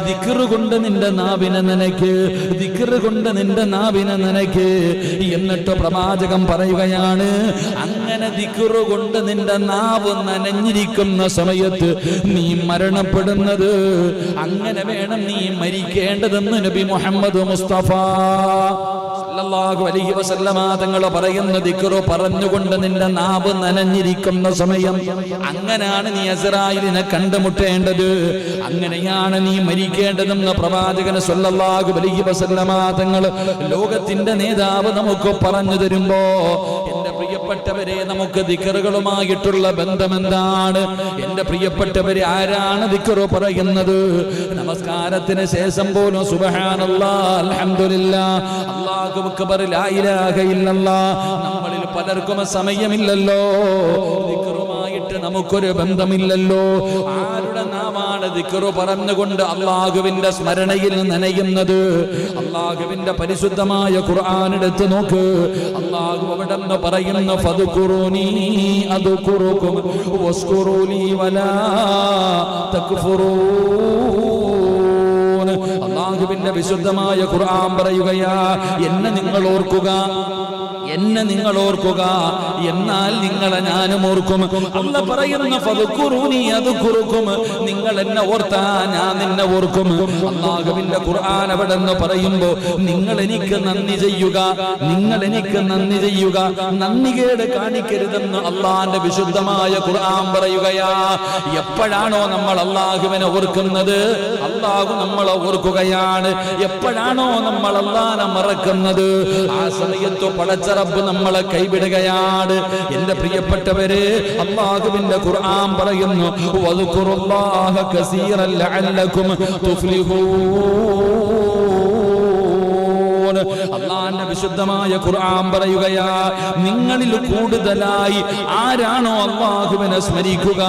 ദിക്ർ കൊണ്ട് നിന്റെ നാവിനെ നനയ്ക്ക്, ദിക്ർ കൊണ്ട് നിന്റെ നാവിനെ നനയ്ക്ക്. എന്നിട്ട് പ്രവാചകൻ പറയുകയാണ്, അങ്ങനെ ദിക്ർ കൊണ്ട് നിന്റെ നാവ് നനഞ്ഞിരിക്കുന്ന സമയത്ത് നീ മരണപ്പെടുന്നത്, അങ്ങനെ വേണം നീ മരിക്കേണ്ടതെന്ന് നബി മുഹമ്മദ് മുസ്തഫ സല്ലല്ലാഹു അലൈഹി വസല്ലമ തങ്ങൾ പറയുന്ന ദിക്ർ പറഞ്ഞുകൊണ്ട് നിന്റെ നാവ് നനഞ്ഞിരിക്കുന്ന സമയം, അങ്ങനെയാണ് നീ അസ്റായിലിനെ കണ്ടുമുട്ടേണ്ടത്, അങ്ങനെയാണ് നീ മരിക്കേണ്ടതെന്ന് പ്രവാചകൻ സല്ലല്ലാഹു അലൈഹി വസല്ലമ തങ്ങൾ ലോകത്തിന്റെ നേതാവ് നമുക്ക് പറഞ്ഞു തരുമ്പോ, എന്റെ പ്രിയപ്പെട്ടവരെ, നമുക്ക് ദിക്റുകളുമായിട്ടുള്ള ബന്ധമെന്താണ്? എന്റെ പ്രിയപ്പെട്ടവരെ, ആരാണ് ദിക്ർ പറയുന്നത്? നമസ്കാരത്തിന് ശേഷം പോലും സുബ്ഹാനല്ലാഹ്, അൽഹംദുലില്ലാഹ്, അല്ലാഹു അക്ബർ, ലാ ഇലാഹ ഇല്ലല്ലാഹ്, നമ്മളിൽ പലർക്കും സമയമില്ലല്ലോ, ദിക്റുമായിട്ട് നമുക്കൊരു ബന്ധമില്ലല്ലോ. ആരുടെ നാമാണ് ദിക്ർ പറഞ്ഞുകൊണ്ട് അല്ലാഹുവിന്റെ സ്മരണയിൽ നനയുന്നത്? അല്ലാഹുവിന്റെ പരിശുദ്ധമായ ഖുർആൻ എടുത്ത് നോക്ക്. അല്ലാഹു അവിടെ നിന്ന് പറയുന്നു, ഫദ്കുറൂനി അദ്കുറുകും വസ്കുറൂലി വലാ തക്ഫുറൂൻ. അല്ലാഹുവിന്റെ വിശുദ്ധമായ ഖുർആൻ പറയുകയാ, എന്നെ നിങ്ങൾ ഓർക്കുക, എന്നെ നിങ്ങൾ ഓർക്കുക, എന്നാൽ നിങ്ങളെ ഞാനും ഓർക്കും. അല്ലാഹു പറയുന്ന ഫദ്കുറൂനി അദ്കുറുകും, നിങ്ങൾ എന്നെ ഓർത്താ ഞാൻ നിന്നെ ഓർക്കും. അല്ലാഹുവിന്റെ ഖുർആൻ അവിടെ നിന്ന് പറയുമ്പോൾ, നിങ്ങൾ എനിക്ക് നന്ദി ചെയ്യുക, നിങ്ങൾ എനിക്ക് നന്ദി ചെയ്യുക, നന്ദികേട് കാണിക്കരുതെന്ന് അള്ളാന്റെ വിശുദ്ധമായ ഖുർആൻ പറയുകയാ. എപ്പോഴാണോ നമ്മൾ അല്ലാഹുവിനെ ഓർക്കുന്നത്, അല്ലാഹു നമ്മളെ ഓർക്കുകയാണ്. എപ്പോഴാണോ നമ്മൾ അല്ലാഹനെ മറക്കുന്നത്, ആ സമയത്ത് പടച്ച റബ്ബ് നമ്മളെ കൈവിടുകയാണ്. എന്റെ പ്രിയപ്പെട്ടവരെ, അല്ലാഹുവിന്റെ ഖുർആൻ പറയുന്നു, വദ്കുറുല്ലാഹ കസീറൻ ലഅല്ലകും തുഫ്ലിഹൂൻ. അല്ലാഹുവിന്റെ വിശുദ്ധമായ ഖുർആൻ പറയുകയാ, നിങ്ങളിൽ കൂടുതലായി ആരാണോ അല്ലാഹുവിനെ സ്മരിക്കുക,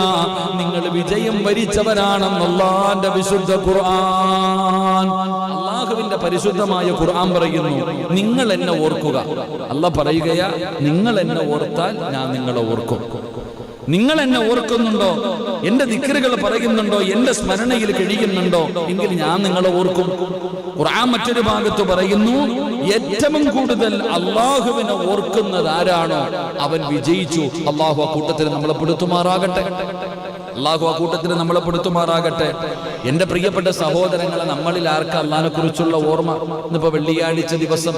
നിങ്ങൾ വിജയം വരിച്ചവരാണെന്ന് അല്ലാഹുവിന്റെ വിശുദ്ധ ഖുർആൻ. അല്ലാഹുവിന്റെ പരിശുദ്ധമായ ഖുർആൻ പറയുന്നു, നിങ്ങൾ എന്നെ ഓർക്കുക. അല്ലാഹു പറയുകയാ, നിങ്ങൾ എന്നെ ഓർത്താൽ ഞാൻ നിങ്ങളെ ഓർക്കും. നിങ്ങൾ എന്നെ ഓർക്കുന്നുണ്ടോ, എന്റെ ദിക്റുകൾ പറയുന്നുണ്ടോ, എന്റെ സ്മരണയിൽ കഴിയുന്നുണ്ടോ, എങ്കിൽ ഞാൻ നിങ്ങളെ ഓർക്കും. ഖുർആൻ മറ്റൊരു ഭാഗത്ത് പറയുന്നു, ഏറ്റവും കൂടുതൽ അല്ലാഹുവിനെ ഓർക്കുന്നത് ആരാണോ അവൻ വിജയിച്ചു. അല്ലാഹു ആ കൂട്ടത്തിൽ നമ്മളെ പെടുത്തുമാറാകട്ടെ. അല്ലാഹു ആ കൂട്ടത്തിൽ നമ്മളെ പെടുത്തുമാറാകട്ടെ. എന്റെ പ്രിയപ്പെട്ട സഹോദരങ്ങളെ, നമ്മളിൽ ആർക്കാ അല്ലാഹനെ കുറിച്ചുള്ള ഓർമ്മ? ഇന്നിപ്പോ വെള്ളിയാഴ്ച ദിവസം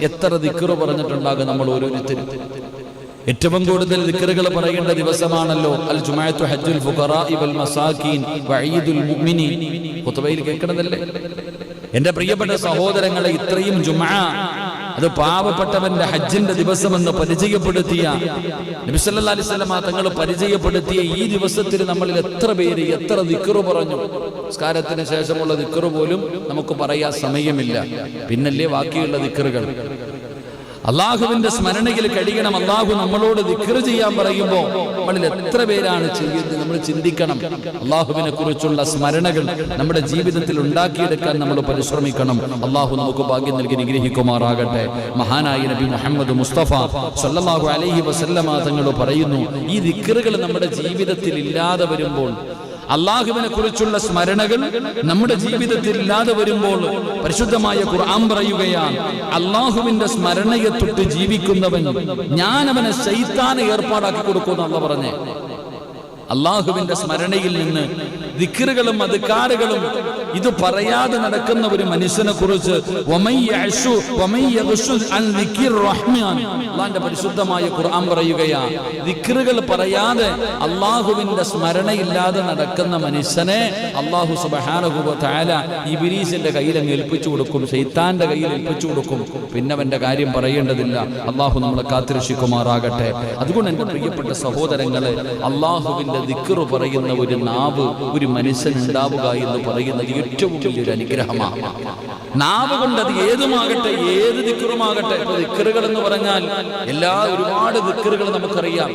എത്ര ദിക്ർ പറഞ്ഞിട്ടുണ്ടാകും നമ്മൾ ഓരോരുത്തരും? ഏറ്റവും കൂടുതൽ ദിക്റുകൾ പറയേണ്ട ദിവസമാണല്ലോ അൽ ജുമുഅത്തു ഹജ്ജുൽ ഫുഖറാഇ വൽ മസാകീൻ വഈദുൽ മുഅ്മിനീൻ. ഖുതുബയിൽ കേൾക്കണതല്ലേ? എന്റെ പ്രിയപ്പെട്ട സഹോദരങ്ങളെ, ഇത്രയും ജുമുഅ അത് പാവപ്പെട്ടവന്റെ ഹജ്ജിന്റെ ദിവസമെന്ന് പരിചയപ്പെടുത്തിയ നബി സല്ലല്ലാഹു അലൈഹി വസല്ലം തങ്ങൾ പരിചയപ്പെടുത്തിയ ഈ ദിവസത്തിൽ നമ്മളിൽ എത്ര പേര് എത്ര ദിക്ർ പറഞ്ഞു? നിസ്കാരത്തിന് ശേഷമുള്ള ദിക്ർ പോലും നമുക്ക് പറയാൻ സമയമില്ല, പിന്നല്ലേ ബാക്കിയുള്ള ദിക്റുകൾ. അള്ളാഹുവിന്റെ സ്മരണയിൽ കഴിയണം. അള്ളാഹു നമ്മളോട് ദിക്ർ ചെയ്യാൻ പറയുമ്പോൾ നമ്മളിൽ എത്ര പേരാണ് ചെയ്യുന്നത്? നമ്മൾ ചിന്തിക്കണം. അള്ളാഹുവിനെ കുറിച്ചുള്ള സ്മരണകൾ നമ്മുടെ ജീവിതത്തിൽ ഉണ്ടാക്കിയെടുക്കാൻ നമ്മൾ പരിശ്രമിക്കണം. അള്ളാഹു നമുക്ക് ഭാഗ്യം നൽകി നിഗ്രഹിക്കുമാറാകട്ടെ. മഹാനായ നബി മുഹമ്മദ് മുസ്തഫ സല്ലല്ലാഹു അലൈഹി വസല്ലമ തങ്ങൾ പറയുന്നു, ഈ ദിക്റുകൾ നമ്മുടെ ജീവിതത്തിൽ ഇല്ലാതെ വരുമ്പോൾ, അള്ളാഹുവിനെ കുറിച്ചുള്ള സ്മരണകൾ നമ്മുടെ ജീവിതത്തിൽ ഇല്ലാതെ വരുമ്പോൾ, പരിശുദ്ധമായ ഖുർആൻ പറയുകയാണ്, അള്ളാഹുവിന്റെ സ്മരണയെ തൊട്ട് ജീവിക്കുന്നവൻ ഞാൻ അവനെ ശൈത്താനെ ഏർപ്പാടാക്കി കൊടുക്കുമെന്ന് അള്ളാഹു പറഞ്ഞേ. അള്ളാഹുവിന്റെ സ്മരണയിൽ നിന്ന് ദിക്റുകളും അദ്കാറുകളും ഇത് പറയാതെ നടക്കുന്ന ഒരു മനുഷ്യനെ കുറിച്ച് അള്ളാഹുവിന്റെ പരിശുദ്ധമായ ഖുർആൻ പറയുകയാണ്, ദിക്റുകൾ പറയാതെ അള്ളാഹുവിന്റെ സ്മരണയില്ലാതെ നടക്കുന്ന മനുഷ്യനെ അള്ളാഹു സുബ്ഹാനഹു വ തആല ഇബ്ലീസിന്റെ കയ്യിൽ അങ്ങ് ഏൽപ്പിച്ചു കൊടുക്കും, ശൈത്താന്റെ കയ്യിൽ ഏൽപ്പിച്ചു കൊടുക്കും. പിന്നെ അവന്റെ കാര്യം പറയേണ്ടതില്ല. അള്ളാഹു നമ്മളെ കാത്തുരക്ഷിക്കുമാറാകട്ടെ. അതുകൊണ്ട് എന്റെ പ്രിയപ്പെട്ട സഹോദരങ്ങളെ, അള്ളാഹുവിന്റെ ദിക്ർ പറയുന്ന ഒരു നാവ് ഒരു മനുഷ്യൻ ഉണ്ടാവുക എന്ന് പറയുന്നത് ഏറ്റവും വലിയൊരു അനുഗ്രഹമാണ്. നാവ് കൊണ്ട് അത് ഏതുമാകട്ടെ, ഏത് ദിക്റുമാകട്ടെ. ദിക്റുകൾ എന്ന് പറഞ്ഞാൽ ഒരുപാട് ദിക്റുകൾ നമുക്കറിയാം,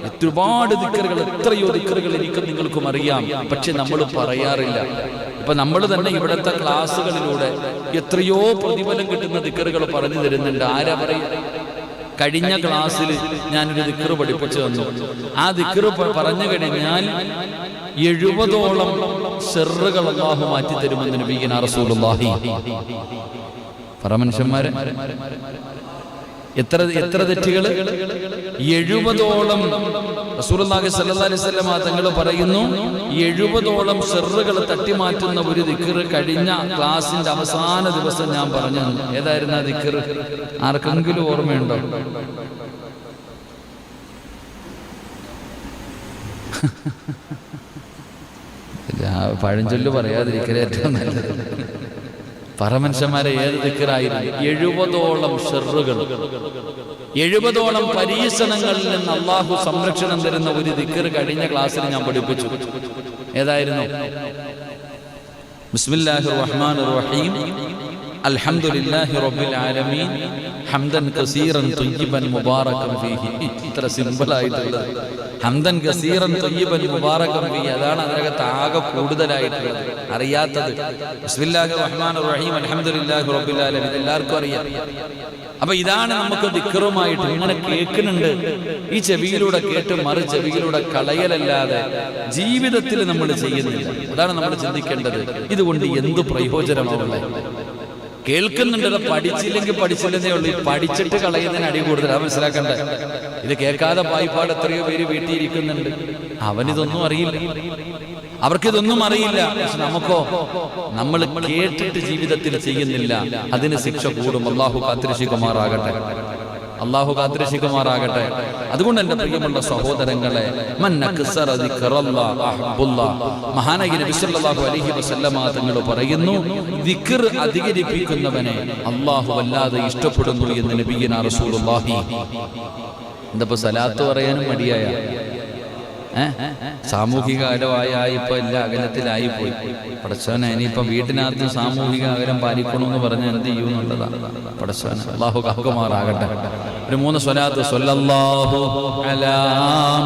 ഒരുപാട് ദിക്റുകൾ, എത്രയോ ദിക്റുകൾ എനിക്കും നിങ്ങൾക്കും അറിയാം. പക്ഷെ നമ്മൾ പറയാറില്ല. ഇപ്പൊ നമ്മൾ തന്നെ ഇവിടുത്തെ ക്ലാസ്സുകളിലൂടെ എത്രയോ പ്രതിഫലം കിട്ടുന്ന ദിക്റുകൾ പറഞ്ഞു തരുന്നുണ്ട്. ആരാ പറയും? കഴിഞ്ഞ ക്ലാസ്സിൽ ഞാനൊരു ദിക്ർ പഠിപ്പിച്ചു തന്നു. ആ ദിക്ർ പറഞ്ഞു കഴിഞ്ഞാൽ 70ഓളം ഷർറുകൾ അല്ലാഹു മാറ്റി തരുമെന്ന് നബിയുനാ റസൂലുള്ളാഹി. മനുഷ്യന്മാരെ എത്ര തെറ്റുകൾ, 70ഓളം റസൂലുള്ളാഹി സ്വല്ലല്ലാഹി അലൈഹി വസല്ലം തങ്ങൾ പറയുന്നു, 70ഓളം ഷർറുകൾ തട്ടിമാറ്റുന്ന ഒരു ദിക്ർ കഴിഞ്ഞ ക്ലാസിന്റെ അവസാന ദിവസം ഞാൻ പറഞ്ഞു. ഏതായിരുന്നു ആ ദിക്ർ? ആർക്കെങ്കിലും ഓർമ്മയുണ്ടോ? പഴഞ്ചൊല്ല് പറയാതിരിക്കലേ ഏറ്റവും നല്ലത്. മനുഷ്യന്മാരെ ഏത് ദിക്റായിരുന്നു? 70ഓളം ഷർറുകൾ, 70ഓളം പരീക്ഷണങ്ങളിൽ നിന്ന് അള്ളാഹു സംരക്ഷണം തരുന്ന ഒരു ദിക്ർ കഴിഞ്ഞ ക്ലാസ്സിൽ ഞാൻ പഠിപ്പിച്ചു. ഏതായിരുന്നു? ബിസ്മില്ലാഹിർ റഹ്മാനിർ റഹീം അൽഹംദുലില്ലാഹി റബ്ബിൽ ആലമീൻ ഹംദൻ കസീറൻ ത്വയ്യിബൻ മുബാറകൻ ഫീഹി. ഇത്ര സിമ്പിൾ ആയിട്ടുള്ളത്. ഹംദൻ കസീറൻ ത്വയ്യിബൻ മുബാറകൻ ഫീഹി, അതാണ് അതിനകത്ത് ആകെ കൂടുതലായിട്ടുള്ളത്. അറിയാത്തത് ബിസ്മില്ലാഹിർ റഹ്മാനിർ റഹീം അൽഹംദുലില്ലാഹി റബ്ബിൽ ആലമീൻ എല്ലാവർക്കും അറിയാം. അപ്പൊ ഇതാണ് നമുക്ക് ദിക്റുമായിട്ട് ഇങ്ങനെ കേൾക്കുന്നുണ്ട്. ഈ ചെവിയിലൂടെ കേട്ട് മറു ചെവിയിലൂടെ കളയലല്ലാതെ ജീവിതത്തിൽ നമ്മൾ ചെയ്യുന്നില്ല. അതാണ് നമ്മൾ ചിന്തിക്കേണ്ടത്. ഇതുകൊണ്ട് എന്ത് പ്രയോജനമാവുള്ളേ? കേൾക്കുന്നുണ്ടല്ലോ, പഠിച്ചില്ലെങ്കിൽ പഠിച്ചില്ലെന്നേ ഉള്ളൂ. പഠിച്ചിട്ട് കളയുന്നതിന് അടി കൂടുതലാണ്. മനസ്സിലാക്കണ്ടേ? ഇത് കേൾക്കാതെ വായ്പാട് എത്രയോ പേര് വീട്ടിൽ ഇരിക്കുന്നുണ്ട്. അവനിതൊന്നും അറിയില്ല, അവർക്കിതൊന്നും അറിയില്ല. പക്ഷെ നമുക്കോ, നമ്മൾ കേട്ടിട്ട് ജീവിതത്തിൽ ചെയ്യുന്നില്ല. അതിന് ശിക്ഷ കൂടും. അല്ലാഹു കാത്തിരക്ഷിക്കുമാറാകട്ടെ, അല്ലാഹു കാത്തിരക്ഷിക്കുമാറാകട്ടെ. അതുകൊണ്ട് എൻ്റെ പ്രിയമുള്ള സഹോദരങ്ങളെ, മഹാനായ നബി സല്ലല്ലാഹു അലൈഹി വസല്ലമ തങ്ങൾ പറയുന്നു, ദിക്ർ അധികരിപ്പിക്കുന്നവനെ അല്ലാഹു വല്ലാതെ ഇഷ്ടപ്പെടുന്നു എന്ന് നബിയുനാ റസൂലുള്ളാഹി. എന്തപ്പോ സലാത്ത് പറയാനും മടിയായ? സാമൂഹിക അകലമായ ഇപ്പൊ എല്ലാ അകലത്തിലായിപ്പോയി. പടച്ചോനെ, ഇനിയിപ്പം വീട്ടിനകത്ത് സാമൂഹിക അകലം പാലിക്കണമെന്ന് പറഞ്ഞാൽ എന്ത് ചെയ്യുന്നുള്ളതാണ്. പടച്ചോനെ അല്ലാഹു കാക്കുമാറാകട്ടെ. ഒരു 3 സ്വലാത്ത്. സ്വല്ലല്ലാഹു അലാ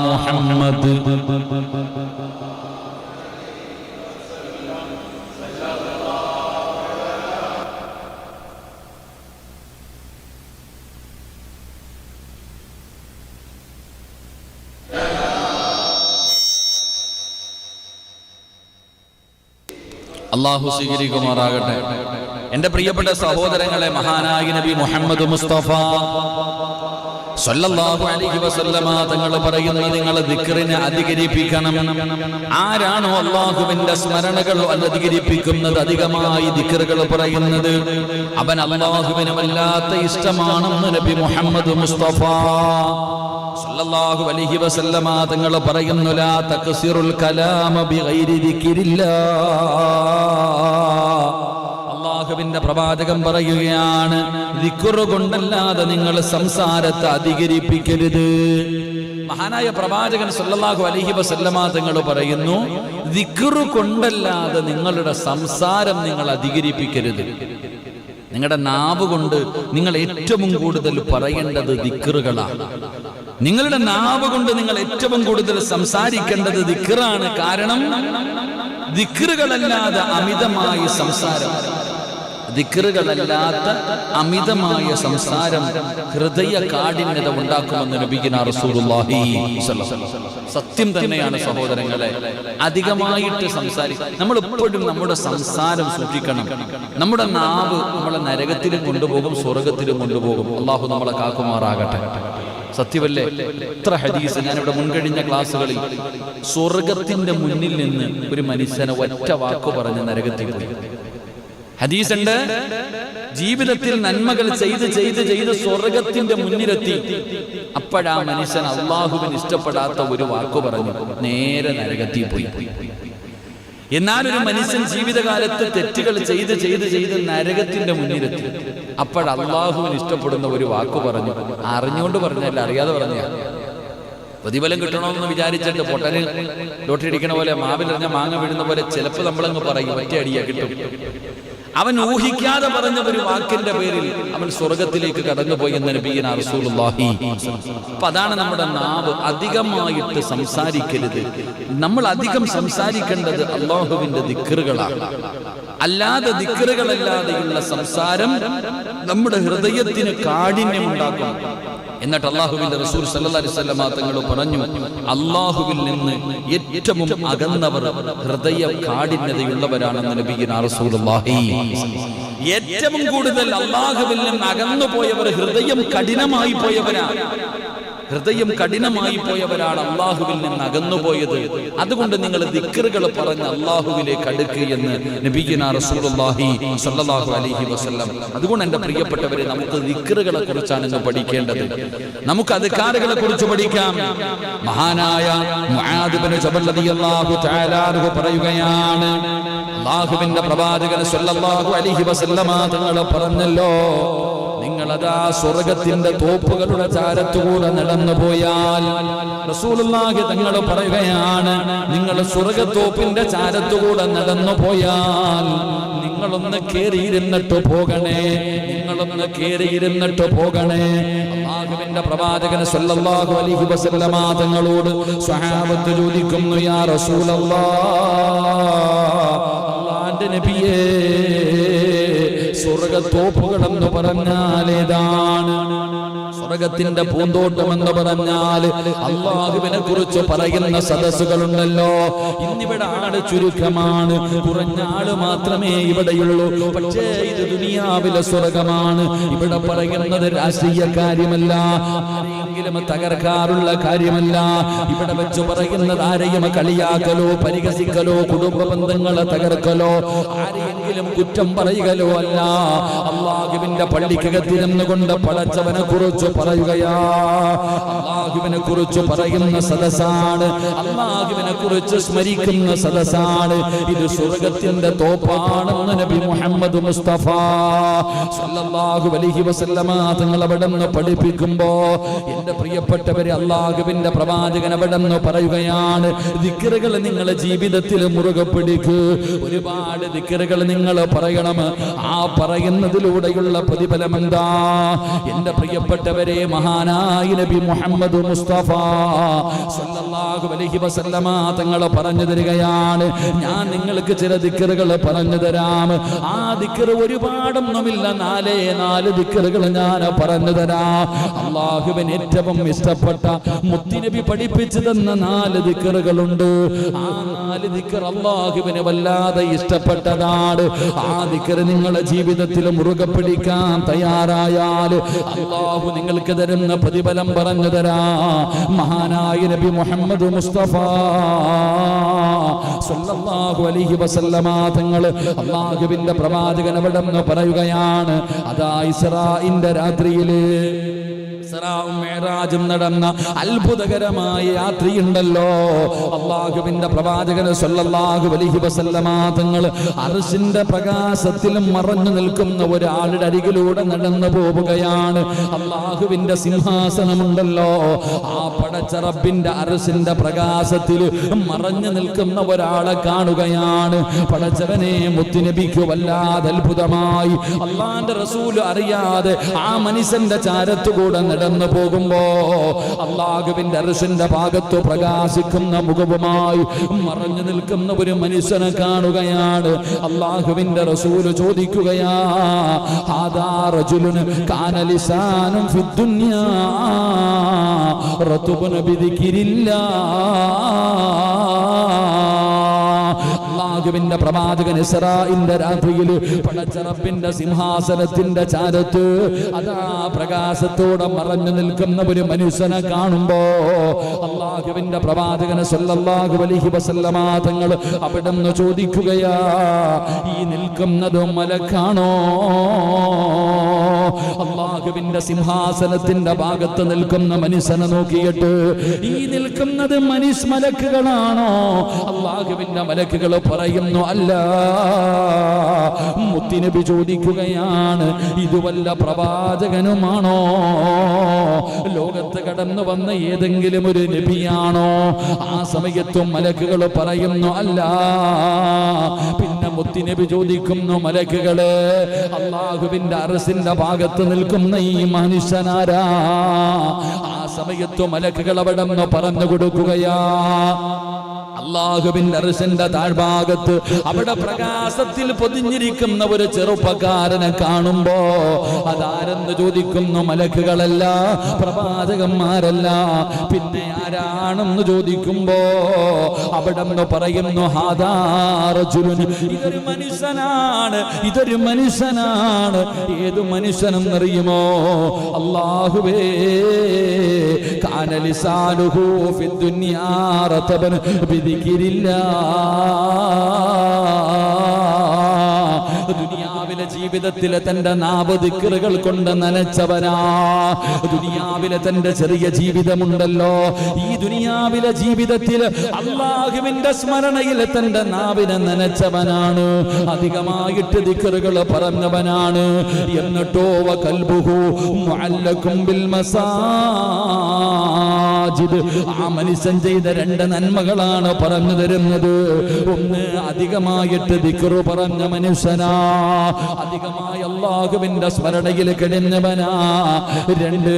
മുഹമ്മദ് അല്ലാഹു സ്വീകരിക്കുമാറാകട്ടെ. എന്റെ പ്രിയപ്പെട്ട സഹോദരങ്ങളെ, മഹാനായ നബി മുഹമ്മദ് മുസ്തഫ സല്ലല്ലാഹു അലൈഹി വസല്ലമ തങ്ങൾ പറയുന്നു, നിങ്ങൾ ദിക്റിനെ അധികരിപ്പിക്കണം. ആരാണോ അല്ലാഹുവിന്റെ സ്മരണകൾ അധികരിപ്പിക്കുന്നത്, അധികമായി ദിക്റുകൾ പറയുന്നത്, അവൻ അല്ലാഹുവിന് വല്ലാത്ത ഇഷ്ടമാണെന്ന് നബി മുഹമ്മദ് മുസ്തഫ സല്ലല്ലാഹു അലൈഹി വസല്ലമ തങ്ങൾ പറയുന്നു, ലാ തക്സിറുൽ കലാമ ബിഗൈരി ദിക്രില്ലാഹ്. അല്ലാഹുവിന്റെ പ്രവാചകൻ പറയുകയാണ്, ദിക്ർ കൊണ്ടല്ലാതെ നിങ്ങൾ സംസാരത്തെ അധികരിപ്പിക്കരുത്. മഹാനായ പ്രവാചകൻ സല്ലല്ലാഹു അലൈഹി വസല്ലമ തങ്ങൾ പറയുന്നു, ദിക്ർ കൊണ്ടല്ലാതെ നിങ്ങളുടെ സംസാരം നിങ്ങൾ അധികരിപ്പിക്കരുത്. നിങ്ങളുടെ നാവ് കൊണ്ട് നിങ്ങൾ ഏറ്റവും കൂടുതൽ പറയേണ്ടത് ദിക്റുകളാണ്. നിങ്ങളുടെ നാവ് കൊണ്ട് നിങ്ങൾ ഏറ്റവും കൂടുതൽ സംസാരിക്കേണ്ടത് ദിക്റാണ്. കാരണം ദിക്റുകളല്ലാതെ അമിതമായ സംസാരം, ദിക്റുകളല്ലാത്ത അമിതമായ സംസാരം ഹൃദയ കാഠിന്യത ഉണ്ടാക്കുമെന്ന് നബിയുനാ റസൂലുള്ളാഹി സ്വല്ലല്ലാഹു അലൈഹി വസല്ലം. സത്യം തന്നെയാണ് സഹോദരങ്ങളെ. അധികമായിട്ട് നമ്മൾ എപ്പോഴും നമ്മുടെ സംസാരം സൂക്ഷിക്കണം. നമ്മുടെ നാവ് നമ്മളെ നരകത്തിലും കൊണ്ടുപോകും, സ്വർഗത്തിലും കൊണ്ടുപോകും. അല്ലാഹു നമ്മളെ കാക്കുമാറാകട്ടെ. സത്യമല്ലേ? എത്ര ഹദീസ് ഞാനിവിടെ മുൻകഴിഞ്ഞ ക്ലാസ്സുകളിൽ, സ്വർഗത്തിന്റെ മുന്നിൽ നിന്ന് ഒരു മനുഷ്യനെ ഒറ്റ വാക്ക് പറഞ്ഞ് നരകത്തിൽ പോയി. ഹദീസുണ്ട്, ജീവിതത്തിൽ നന്മകൾ ചെയ്ത് ചെയ്ത് ചെയ്ത് സ്വർഗത്തിന്റെ മുന്നിലെത്തി. അപ്പോഴാ മനുഷ്യൻ അല്ലാഹുവിന് ഇഷ്ടപ്പെടാത്ത ഒരു വാക്ക് പറഞ്ഞു, നേരെ നരകത്തിൽ പോയി. എന്നാലൊരു മനുഷ്യൻ ജീവിതകാലത്ത് തെറ്റുകൾ ചെയ്ത് ചെയ്ത് ചെയ്ത് നരകത്തിന്റെ മുന്നിലെത്തി. അപ്പോൾ അല്ലാഹുവിന് ഇഷ്ടപ്പെടുന്ന ഒരു വാക്ക് പറഞ്ഞു. അറിഞ്ഞുകൊണ്ട് പറഞ്ഞല്ല, അറിയാതെ പറഞ്ഞ. പ്രതിഫലം കിട്ടണമെന്ന് വിചാരിച്ചിട്ട് പൊട്ടന് ലോട്ടറി അടിക്കണ പോലെ, മാവിലെറിഞ്ഞ മാങ്ങ വീഴുന്ന പോലെ ചിലപ്പോൾ നമ്മളങ്ങ് പറയും, ഒറ്റ അടിയാ കിട്ടും. അവൻ ഊഹിക്കാതെ പറഞ്ഞ ഒരു വാക്കിന്റെ പേരിൽ അവൻ സ്വർഗത്തിലേക്ക് കടന്നുപോയി എന്ന് നബിയുനാ റസൂലുള്ളാഹി. അപ്പൊ അതാണ് നമ്മുടെ നാവ്. അധികമായിട്ട് സംസാരിക്കരുത്. നമ്മൾ അധികം സംസാരിക്കേണ്ടത് അല്ലാഹുവിന്റെ ദിക്റുകളാണ്. അല്ലാതെ ദിക്റുകളല്ലാതെയുള്ള സംസാരം നമ്മുടെ ഹൃദയത്തിന് കാഠിന്യമുണ്ടാക്കും. എന്നിട്ട് അല്ലാഹുവിന്റെ റസൂൽ സല്ലല്ലാഹു അലൈഹി വസല്ലം തങ്ങൾ പറഞ്ഞു, അല്ലാഹുവിൽ നിന്ന് ഏറ്റവും അകന്നവർ ഹൃദയ കാഠിന്യതയുള്ളവരാണെന്ന് നബിയുനാ റസൂലുള്ളാഹി. ഏറ്റവും കൂടുതൽ അല്ലാഹുവിൽ നിന്ന് അകന്നു പോയവർ ഹൃദയം കഠിനമായി പോയവരാണ്. ഹൃദയം കഠിനമായി പോയവരാണ് അല്ലാഹുവിൽ നിന്ന് അകന്നുപോയത്. അതുകൊണ്ട് നിങ്ങൾ ദിക്റുകൾ പറഞ്ഞ് അല്ലാഹുവിലേക്ക് അടുക്കുക എന്ന് നബിയുനാ റസൂലുള്ളാഹി സ്വല്ലല്ലാഹു അലൈഹി വസല്ലം. അതുകൊണ്ട് എൻ്റെ പ്രിയപ്പെട്ടവരെ, നമുക്ക് ദിക്റുകളെ കുറിച്ചാണ് ഇന്ന് പഠിക്കേണ്ടത്. നമുക്ക് അദ്കാറുകളെ കുറിച്ച് പഠിക്കാം. മഹാനായ മുആദ് ഇബ്നു ജബൽ റളിയല്ലാഹു തആല അൻഹു പറയുകയാണ്, അല്ലാഹുവിന്റെ പ്രവാചകൻ സ്വല്ലല്ലാഹു അലൈഹി വസല്ലമ തങ്ങൾ പറഞ്ഞല്ലോ, നിങ്ങളതാ സ്വർഗത്തിന്റെ തോപ്പുകളുടെ ചാരത്തുകൂടെ നടന്നു പോയാൽ, റസൂലുള്ളാഹി തങ്ങൾ പറയുകയാണ്, നിങ്ങൾ സ്വർഗത്തോപ്പിന്റെ ചാരത്തുകൂടെ നടന്നു പോയാൽ നിങ്ങളൊന്ന് കേറിയിരുന്നിട്ട് പോകണേ, നിങ്ങളൊന്ന് കേറിയിരുന്നിട്ട് പോകണേ. അല്ലാഹുവിന്റെ പ്രവാചകൻ സ്വല്ലല്ലാഹു അലൈഹി വസല്ലമ തങ്ങളോട് സ്വഹാബത്ത് ചോദിക്കുന്നു, യാ റസൂലല്ലാഹ്, അല്ലാഹുവിന്റെ നബിയേ, സ്വർഗത്തോപ്പുകൾ എന്ന് പറഞ്ഞാൽ ഏതാണ്? സ്വർഗത്തിന്റെ പൂന്തോട്ടം എന്ന് പറഞ്ഞാൽ അല്ലാഹുവിനെ കുറിച്ച് പറയുന്ന സദസ്സുകളുണ്ടല്ലോ. ഇന്നിവിടെ ആള് ചുരുക്കമാണ്, കുറഞ്ഞ ആള് മാത്രമേ ഇവിടെയുള്ളൂ. പക്ഷേ ഇത് ദുനിയാവിലെ സ്വർഗമാണ്. ഇവിടെ പറയുന്നത് രാഷ്ട്രീയ കാര്യമല്ല, ആരെങ്കിലും തകർക്കാറുള്ള കാര്യമല്ല. ഇവിടെ വെച്ച് പറയുന്നത് ആരെയും കളിയാക്കലോ പരിഹസിക്കലോ കുടുംബ ബന്ധങ്ങളെ തകർക്കലോ ആരെയെങ്കിലും കുറ്റം പറയുകയോ അല്ല. അല്ലാഹുവിന്റെ പള്ളിക്കകത്തിരുന്നു കൊണ്ട് പടച്ചവനെ കുറിച്ച് പറയുകയാ, അല്ലാഹുവിനെ കുറിച്ച് പറയുന്ന സദസ്സാണ്, അല്ലാഹുവിനെ കുറിച്ച് സ്മരിക്കുന്ന സദസ്സാണ്. ഇത് സ്വർഗത്തിന്റെ തോപ്പാണെന്ന് നബി മുഹമ്മദ് മുസ്തഫ സല്ലല്ലാഹു അലൈഹി വസല്ലമ തങ്ങൾ അവിടെ നിന്ന് പഠിപ്പിക്കുമ്പോ, എന്റെ പ്രിയപ്പെട്ടവരെ, അല്ലാഹുവിന്റെ പ്രവാചകൻ അവിടെ നിന്ന് പറയുകയാണ്, ദിക്റുകൾ നിങ്ങളുടെ ജീവിതത്തിൽ മുറുകെ പിടിക്കൂ. ഒരുപാട് ദിക്റുകൾ നിങ്ങൾ പറയണം. ആ പറയുന്നതിലൂടെയുള്ള പ്രതിഫലം എന്താ? എന്റെ പ്രിയപ്പെട്ടവരെ, മഹാനായ നബി മുഹമ്മദ് മുസ്തഫ സല്ലല്ലാഹു അലൈഹി വസല്ലമ തങ്ങൾ പറഞ്ഞു തരികയാണ്, ഞാൻ നിങ്ങൾക്ക് ചില ദിക്റുകൾ പറഞ്ഞു തരാം. ആ ദിക്റ് ഒരുപാടൊന്നുമില്ല, 4 ദിക്റുകൾ ഞാൻ പറഞ്ഞു തരാം. അല്ലാഹുവിന് ഏറ്റവും ഇഷ്ടപ്പെട്ട മുത്തുനബി പഠിപ്പിച്ചു തന്ന 4 ദിക്റുകളുണ്ട്. ആ 4 ദിക്ർ അല്ലാഹുവിന് വല്ലാതെ ഇഷ്ടപ്പെട്ടതാണ്. ആ ദിക്ർ നിങ്ങളുടെ ജീവിതത്തിൽ മുറുകെ പിടിക്കാൻ തയ്യാറായാൽ അല്ലാഹു നിങ്ങൾക്ക് തരുന്ന പ്രതിഫലം പറഞ്ഞു തരാ. മഹാനായ നബി മുഹമ്മദ് മുസ്തഫ സല്ലല്ലാഹു അലൈഹി വസല്ലമ തങ്ങൾ അല്ലാഹുവിന്റെ പ്രവാചകൻ അവിടെ നിന്ന് പറയുകയാണ്, അതാ ഇസ്രാഇന്റെ രാത്രിയില് ഇസ്രാഉം മിഅ്റാജും നടന്ന അത്ഭുതകരമായ യാത്രയുണ്ടല്ലോ. അല്ലാഹുവിന്റെ പ്രവാചകൻ സല്ലല്ലാഹു അലൈഹി വസല്ലമ തങ്ങൾ അർശിന്റെ പ്രകാശത്തിൽ മറഞ്ഞു നിൽക്കുന്ന ഒരാളുടെ അരികിലൂടെ നടന്നു പോവുകയാണ്. അല്ലാഹുവിന്റെ സിംഹാസനമുണ്ടല്ലോ, ആ പടച്ച റബ്ബിന്റെ അർശിന്റെ പ്രകാശത്തിൽ മറഞ്ഞു നിൽക്കുന്ന ഒരാളെ കാണുകയാണ്. പടച്ചവനെ, മുത്തുനബിക്ക് വല്ലാതെ അത്ഭുതമായി. അല്ലാഹുവിന്റെ റസൂൽ അറിയാതെ ആ മനുഷ്യന്റെ ചാരത്തുകൂടെ നടന്നു പോകുമ്പോ അല്ലാഹുവിന്റെ അർശിന്റെ ഭാഗത്ത് പ്രകാശിക്കുന്ന മുഖവുമായി മറഞ്ഞു നിൽക്കുന്ന ഒരു മനുഷ്യനെ കാണുകയാണ്. അല്ലാഹുവിന്റെ റസൂൽ ചോദിക്കുകയാ, ഹാദാ റജുലുൻ കാന ലിസാനുൻ ഫിദ്ദുനിയാ റതുബൻ ബിദിക്രില്ലാഹ്. അല്ലാഹുവിന്റെ പ്രവാചകൻ ഇസ്രാഇന്റെ രാത്രിയിൽ പടച്ച റബ്ബിന്റെ സിംഹാസനത്തിന്റെ ചാരത്ത് അതാ പ്രകാശത്തോടെ മറഞ്ഞു നിൽക്കുന്ന ഒരു മനുഷ്യനെ കാണുമ്പോ അല്ലാഹുവിന്റെ പ്രവാചകൻ സല്ലല്ലാഹു അലൈഹി വസല്ലമ തങ്ങൾ അവിടുന്ന് ചോദിക്കുകയാ, ഈ നിൽക്കുന്നത് മലക്കാണോ? അല്ലാഹുവിന്റെ സിംഹാസനത്തിന്റെ ഭാഗത്ത് നിൽക്കുന്ന മനുഷ്യനെ നോക്കിയിട്ട്, ഈ നിൽക്കുന്നത് മലക്കുകളാണോ? അല്ലാഹുവിന്റെ മലക്കുകൾ പറയുന്നു, അല്ല. മുത്തുനബി ചോദിക്കുകയാണ്, ഇത് വല്ല പ്രവാചകനുമാണോ? ലോകത്ത് കടന്നു വന്ന ഏതെങ്കിലും ഒരു നബിയാണോ? ആ സമയത്തും മലക്കുകൾ പറയുന്നു, അല്ല. പിന്നെ മുത്തുനബി ചോദിക്കുന്നു, മലക്കുകള്, അല്ലാഹുവിന്റെ അർശിന്റെ ഭാഗത്ത് നിൽക്കുന്ന ഈ മനുഷ്യനാരാ? ആ സമയത്ത് മലക്കുകൾ അവിടെ നിന്ന് പറഞ്ഞു കൊടുക്കുകയാ, അല്ലാഹുവിന്റെ അർശിന്റെ താഴ്ഭാഗത്ത് അവിടെ പ്രകാശത്തിൽ പൊതിഞ്ഞിരിക്കുന്ന ഒരു ചെറുപ്പക്കാരനെ കാണുമ്പോ അതാരെന്ന് ചോദിക്കുന്നു. മലക്കുകളല്ല, പ്രവാചകന്മാരല്ല, പിന്നെ ആരാണെന്ന് ചോദിക്കുമ്പോ അവിടെ നിന്ന് പറയുന്നു ഹാദാ റജുലുൻ, ഇതൊരു മനുഷ്യനാണ്, ഇതൊരു മനുഷ്യനാണ്. ഏത് മനുഷ്യനെന്നറിയുമോ? അല്ലാഹുവേ കാന ലിസാനുഹു ഫിദ്ദുനിയാ റതബൻ ദുനിയാവിലെ ജീവിതത്തിലെ തന്റെ നാവ് ദിക്റുകൾ കൊണ്ട് നനച്ചവനാ. ദുനിയാവിലെ തന്റെ ചെറിയ ജീവിതമുണ്ടല്ലോ, ഈ ദുനിയാവിലെ ജീവിതത്തിൽ അല്ലാഹുവിന്റെ സ്മരണയിൽ തന്റെ നാവിനെ നനച്ചവനാണ്, അധികമായിട്ട് ദിക്റുകൾ പറഞ്ഞവനാണ്. എന്നിട്ടോ വകൽബുഹു മുഅല്ലഖും ബിൽ മസാജിദ്, ആ മനുഷ്യൻ ചെയ്ത രണ്ട് നന്മകളാണ് പറഞ്ഞു തരുന്നത്. ഒന്ന്, അധികമായിട്ട് ദിക്റ് പറഞ്ഞ മനുഷ്യനാ, അധികമായി അല്ലാഹുവിന്റെ സ്മരണയിൽ കിടന്നവനാ. രണ്ട്,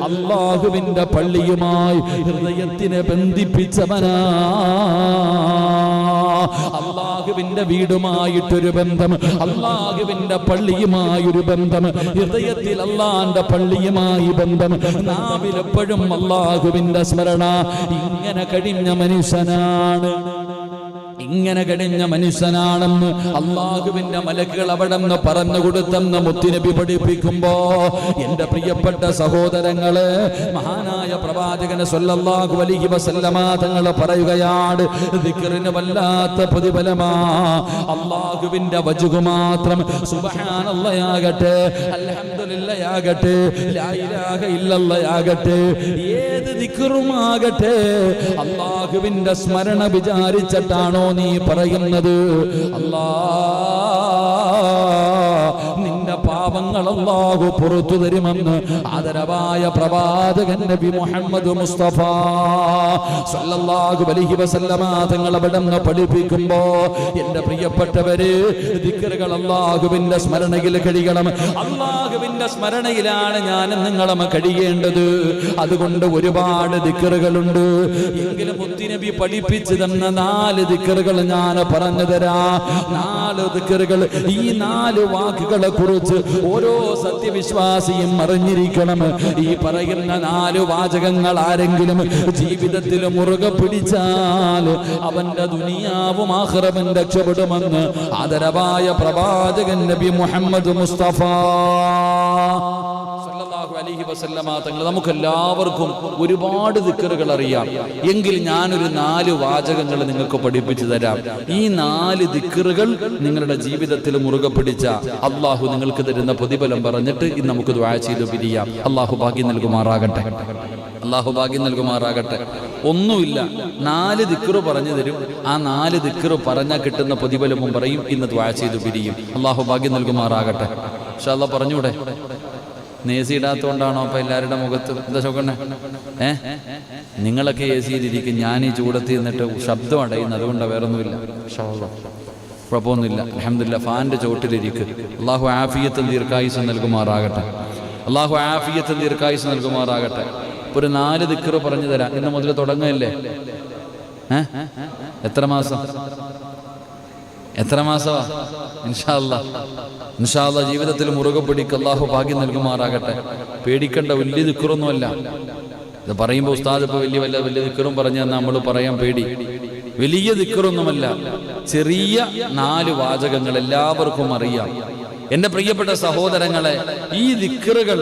അല്ലാഹുവിന്റെ പള്ളിയുമായി ഹൃദയത്തിനെ ബന്ധിപ്പിച്ചവനാ. അല്ലാഹുവിന്റെ വീടുമായിട്ടൊരു ബന്ധം, അല്ലാഹുവിന്റെ പള്ളിയുമായൊരു ബന്ധം, ഹൃദയത്തിൽ അല്ലാഹുവിന്റെ പള്ളിയുമായി ബന്ധം, നാവിലെപ്പോഴും അല്ലാഹുവിന്റെ സ്മരണ. ഇങ്ങനെ കഴിഞ്ഞ മനുഷ്യനാണ്, ഇങ്ങനെ കഴിഞ്ഞ മനുഷ്യനാണെന്ന് അല്ലാഹുവിന്റെ മലക്കുകൾ അവിടെ നിന്ന് പറഞ്ഞു കൊടുത്തെന്ന് മുത്തുനബി പഠിപ്പിക്കുമ്പോ, എന്റെ പ്രിയപ്പെട്ട സഹോദരങ്ങളെ, മഹാനായ പ്രവാചകൻ സ്വല്ലല്ലാഹു അലൈഹി വസല്ലമ തങ്ങൾ പറയുകയാണ്, ദിക്റിന് വല്ലാത്ത പ്രതിഫലമാ. അല്ലാഹുവിന്റെ വജ്ഹ് മാത്രം, സുബ്ഹാനല്ലാഹയാകട്ടെ, അൽഹംദുലില്ലാഹയാകട്ടെ, ലാ ഇലാഹ ഇല്ലല്ലാഹയാകട്ടെ, ഏത് ദിക്റുമാകട്ടെ, അല്ലാഹുവിന്റെ സ്മരണ വിചാരിച്ചിട്ടാണോ നീ പറയുന്നത്? നിന്റെ പാപങ്ങൾ അല്ലാഹു പുറത്തു തരുമെന്ന് ആദരവായ പ്രവാചകൻ നബി മുഹമ്മദ് മുസ്തഫ സല്ലല്ലാഹു അലൈഹി വസല്ലമ തങ്ങൾ അവിടെ നിന്ന് പഠിപ്പിക്കുമ്പോ, എന്റെ പ്രിയപ്പെട്ടവര്, ദിക്റുകൾ അല്ലാഹുവിന്റെ സ്മരണയിൽ കഴിയണം. അല്ലാഹുവിന്റെ സ്മരണയിലാണ് ഞാനും നിങ്ങളും കഴിയേണ്ടത്. അതുകൊണ്ട് ഒരുപാട് ദിക്റുകളുണ്ട്. എങ്കിലും മുത്തുനബി പഠിപ്പിച്ചു തന്ന 4 ദിക്റുകൾ ഞാൻ പറഞ്ഞു തരാ. 4 ദിക്റുകൾ. ഈ 4 വാക്കുകളെ കുറിച്ച് ഓരോ സത്യവിശ്വാസിയും അറിഞ്ഞിരിക്കണം. ഈ പറയുന്ന 4 വാചകങ്ങൾ ആരെങ്കിലും ജീവിതത്തിൽ മുറുകെ പിടിച്ചാൽ അവന്റെ ദുനിയാവും ആഖിറവും രക്ഷപ്പെടുമെന്ന് ആദരവായ പ്രവാചകൻ നബി മുഹമ്മദ് മുസ്തഫ സല്ലല്ലാഹു അലൈഹി വസല്ലമ തങ്ങൾ. നമുക്കെല്ലാവർക്കും ഒരുപാട് ദിക്റുകൾ അറിയാം. എങ്കിൽ ഞാനൊരു 4 വാചകങ്ങൾ നിങ്ങൾക്ക് പഠിപ്പിച്ചു തരാം. ഈ 4 ദിക്റുകൾ നിങ്ങളുടെ ജീവിതത്തിൽ മുറുകെ പിടിച്ച അള്ളാഹു നിങ്ങൾക്ക് തരുന്ന പ്രതിഫലം പറഞ്ഞിട്ട് ഇന്ന് നമുക്ക് ദുആ ചെയ്തു പിരിയാം. അള്ളാഹു ഭാഗ്യം നൽകുമാറാകട്ടെ, അള്ളാഹു ഭാഗ്യം നൽകുമാറാകട്ടെ. ഒന്നുമില്ല, 4 ദിക്റ് പറഞ്ഞു തരും. ആ 4 ദിക്റ് പറഞ്ഞാൽ കിട്ടുന്ന പ്രതിഫലവും പറയും. ഇന്ന് ദുആ ചെയ്തു പിരിയും. അള്ളാഹു ഭാഗ്യം നൽകുമാറാകട്ടെ. ഇൻഷാ അല്ലാഹ് പറഞ്ഞൂടെ? നേസി ഇടാത്തോണ്ടാണോ അപ്പൊ എല്ലാവരുടെ മുഖത്ത് എന്താ ചോക്കണേ? നിങ്ങളൊക്കെ എ സിയിലിരിക്കും, ഞാൻ ഈ ചൂടത്ത് നിന്നിട്ട് ശബ്ദം അടയുന്നു, അതുകൊണ്ട് വേറൊന്നുമില്ല. കുഴപ്പമൊന്നുമില്ല, അൽഹംദുലില്ലാഹ്. ഫാൻ്റെ ചോട്ടിലിരിക്കും. അള്ളാഹു ആഫിയത്തും ദീർഘായുസ്സും നൽകുമാറാകട്ടെ, അള്ളാഹു ആഫിയത്തും ദീർഘായുസ്സും നൽകുമാറാകട്ടെ. ഒരു 4 ദിക്റ് പറഞ്ഞു തരാം. ഇന്ന് മുതൽ തുടങ്ങല്ലേ? എത്ര മാസം? എത്ര മാസമാ? ഇൻഷാ അല്ലാഹ് ജീവിതത്തിൽ മുറുകെ പിടിക്ക്. അല്ലാഹു ഭാഗ്യം നൽകുമാറാകട്ടെ. പേടിക്കേണ്ട, വലിയ ദിക്റൊന്നുമല്ല ഇത്. പറയുമ്പോൾ ഉസ്താദ് ഇപ്പോൾ വലിയ ദിക്റും പറഞ്ഞു തന്നാൽ നമ്മൾ പറയാൻ പേടി. വലിയ ദിക്റൊന്നുമല്ല, ചെറിയ 4 വാചകങ്ങൾ എല്ലാവർക്കും അറിയാം. എന്റെ പ്രിയപ്പെട്ട സഹോദരങ്ങളെ, ഈ ദിക്റുകൾ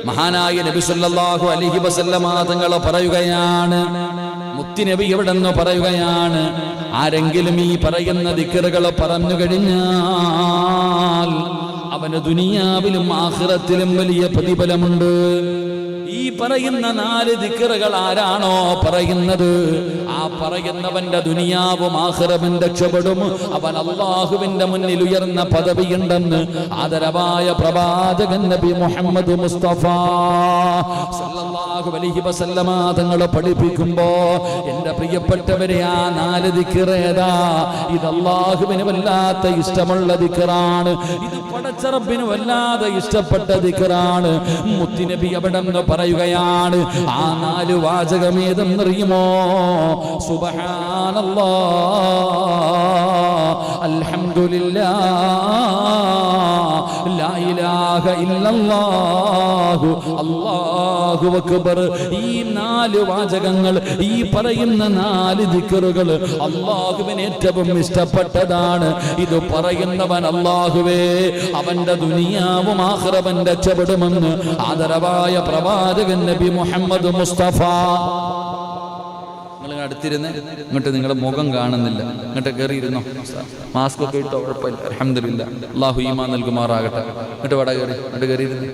മഹാനായ നബി സല്ലല്ലാഹു അലൈഹി വസല്ലമ തങ്ങൾ പറയുകയാണ്. മുത്തുനബി എവിടെ നിന്ന് പറയുകയാണ്, ആരെങ്കിലും ഈ പറയുന്ന ദിക്റുകൾ പറഞ്ഞു കഴിഞ്ഞാൽ അവന് ദുനിയാവിലും ആഖിറത്തിലും വലിയ പ്രതിഫലമുണ്ട്. ഈ പറയുന്ന 4 ദിക്റുകൾ ആരാണോ പറയുന്നത്, ആ പറയുന്നവന്റെ ദുനിയാവും ആഖിറവും രക്ഷപ്പെടും. അവൻ അല്ലാഹുവിന്റെ മുന്നിൽ ഉയർന്ന പദവിയുണ്ടെന്ന് ആദരവായ പ്രവാചകൻ നബി മുഹമ്മദ് മുസ്തഫ സല്ലല്ലാഹു അലൈഹി വസല്ലമ തങ്ങൾ പഠിപ്പിക്കുമ്പോ, എന്റെ പ്രിയപ്പെട്ടവരെ, ആ 4 ദിക്റ് ഏതാ? ഇത് അല്ലാഹുവിന് വല്ലാത്ത ഇഷ്ടമുള്ള ദിക്റാണ്. ഇത് പടച്ച റബ്ബിന് വല്ലാതെ ഇഷ്ടപ്പെട്ട ദിക്റാണ്. മുത്തുനബി അവിടെ നിന്ന് പറയുകയാണ്, പറയുകയാണ്. ആ 4 വാചകം ഏതെന്നറിയുമോ? സുബ്ഹാനല്ലാഹ്, അൽഹംദുലില്ലാഹ്, ലാ ഇലാഹ ഇല്ലല്ലാഹു, അല്ലാഹു അക്ബർ. ഈ 4 വാചകങ്ങൾ, ഈ പറയുന്ന 4 ദിക്റുകൾ അല്ലാഹുവിന് ഏറ്റവും ഇഷ്ടപ്പെട്ടതാണ്. ഇത് പറയുന്നവൻ അല്ലാഹുവേ അവന്റെ ദുനിയാവും ആഖിറവും രക്ഷപ്പെടുമെന്ന് ആദരവായ പ്രവാചകൻ നബി മുഹമ്മദ് മുസ്തഫ. നിങ്ങൾ അടുത്തിരുന്ന്, ഇങ്ങോട്ട് നിങ്ങളുടെ മുഖം കാണുന്നില്ല, ഇങ്ങോട്ട് കയറിയിരുന്നോ, മാസ്ക് ഒക്കെ ഇട്ടോ, കുഴപ്പമില്ല, അൽഹംദുലില്ലാഹ്, അല്ലാഹു ഈമാൻ നൽകുമാറാകട്ടെ. ഇങ്ങോട്ട് വട കയറി, ഇങ്ങോട്ട് കയറിയിരുന്ന്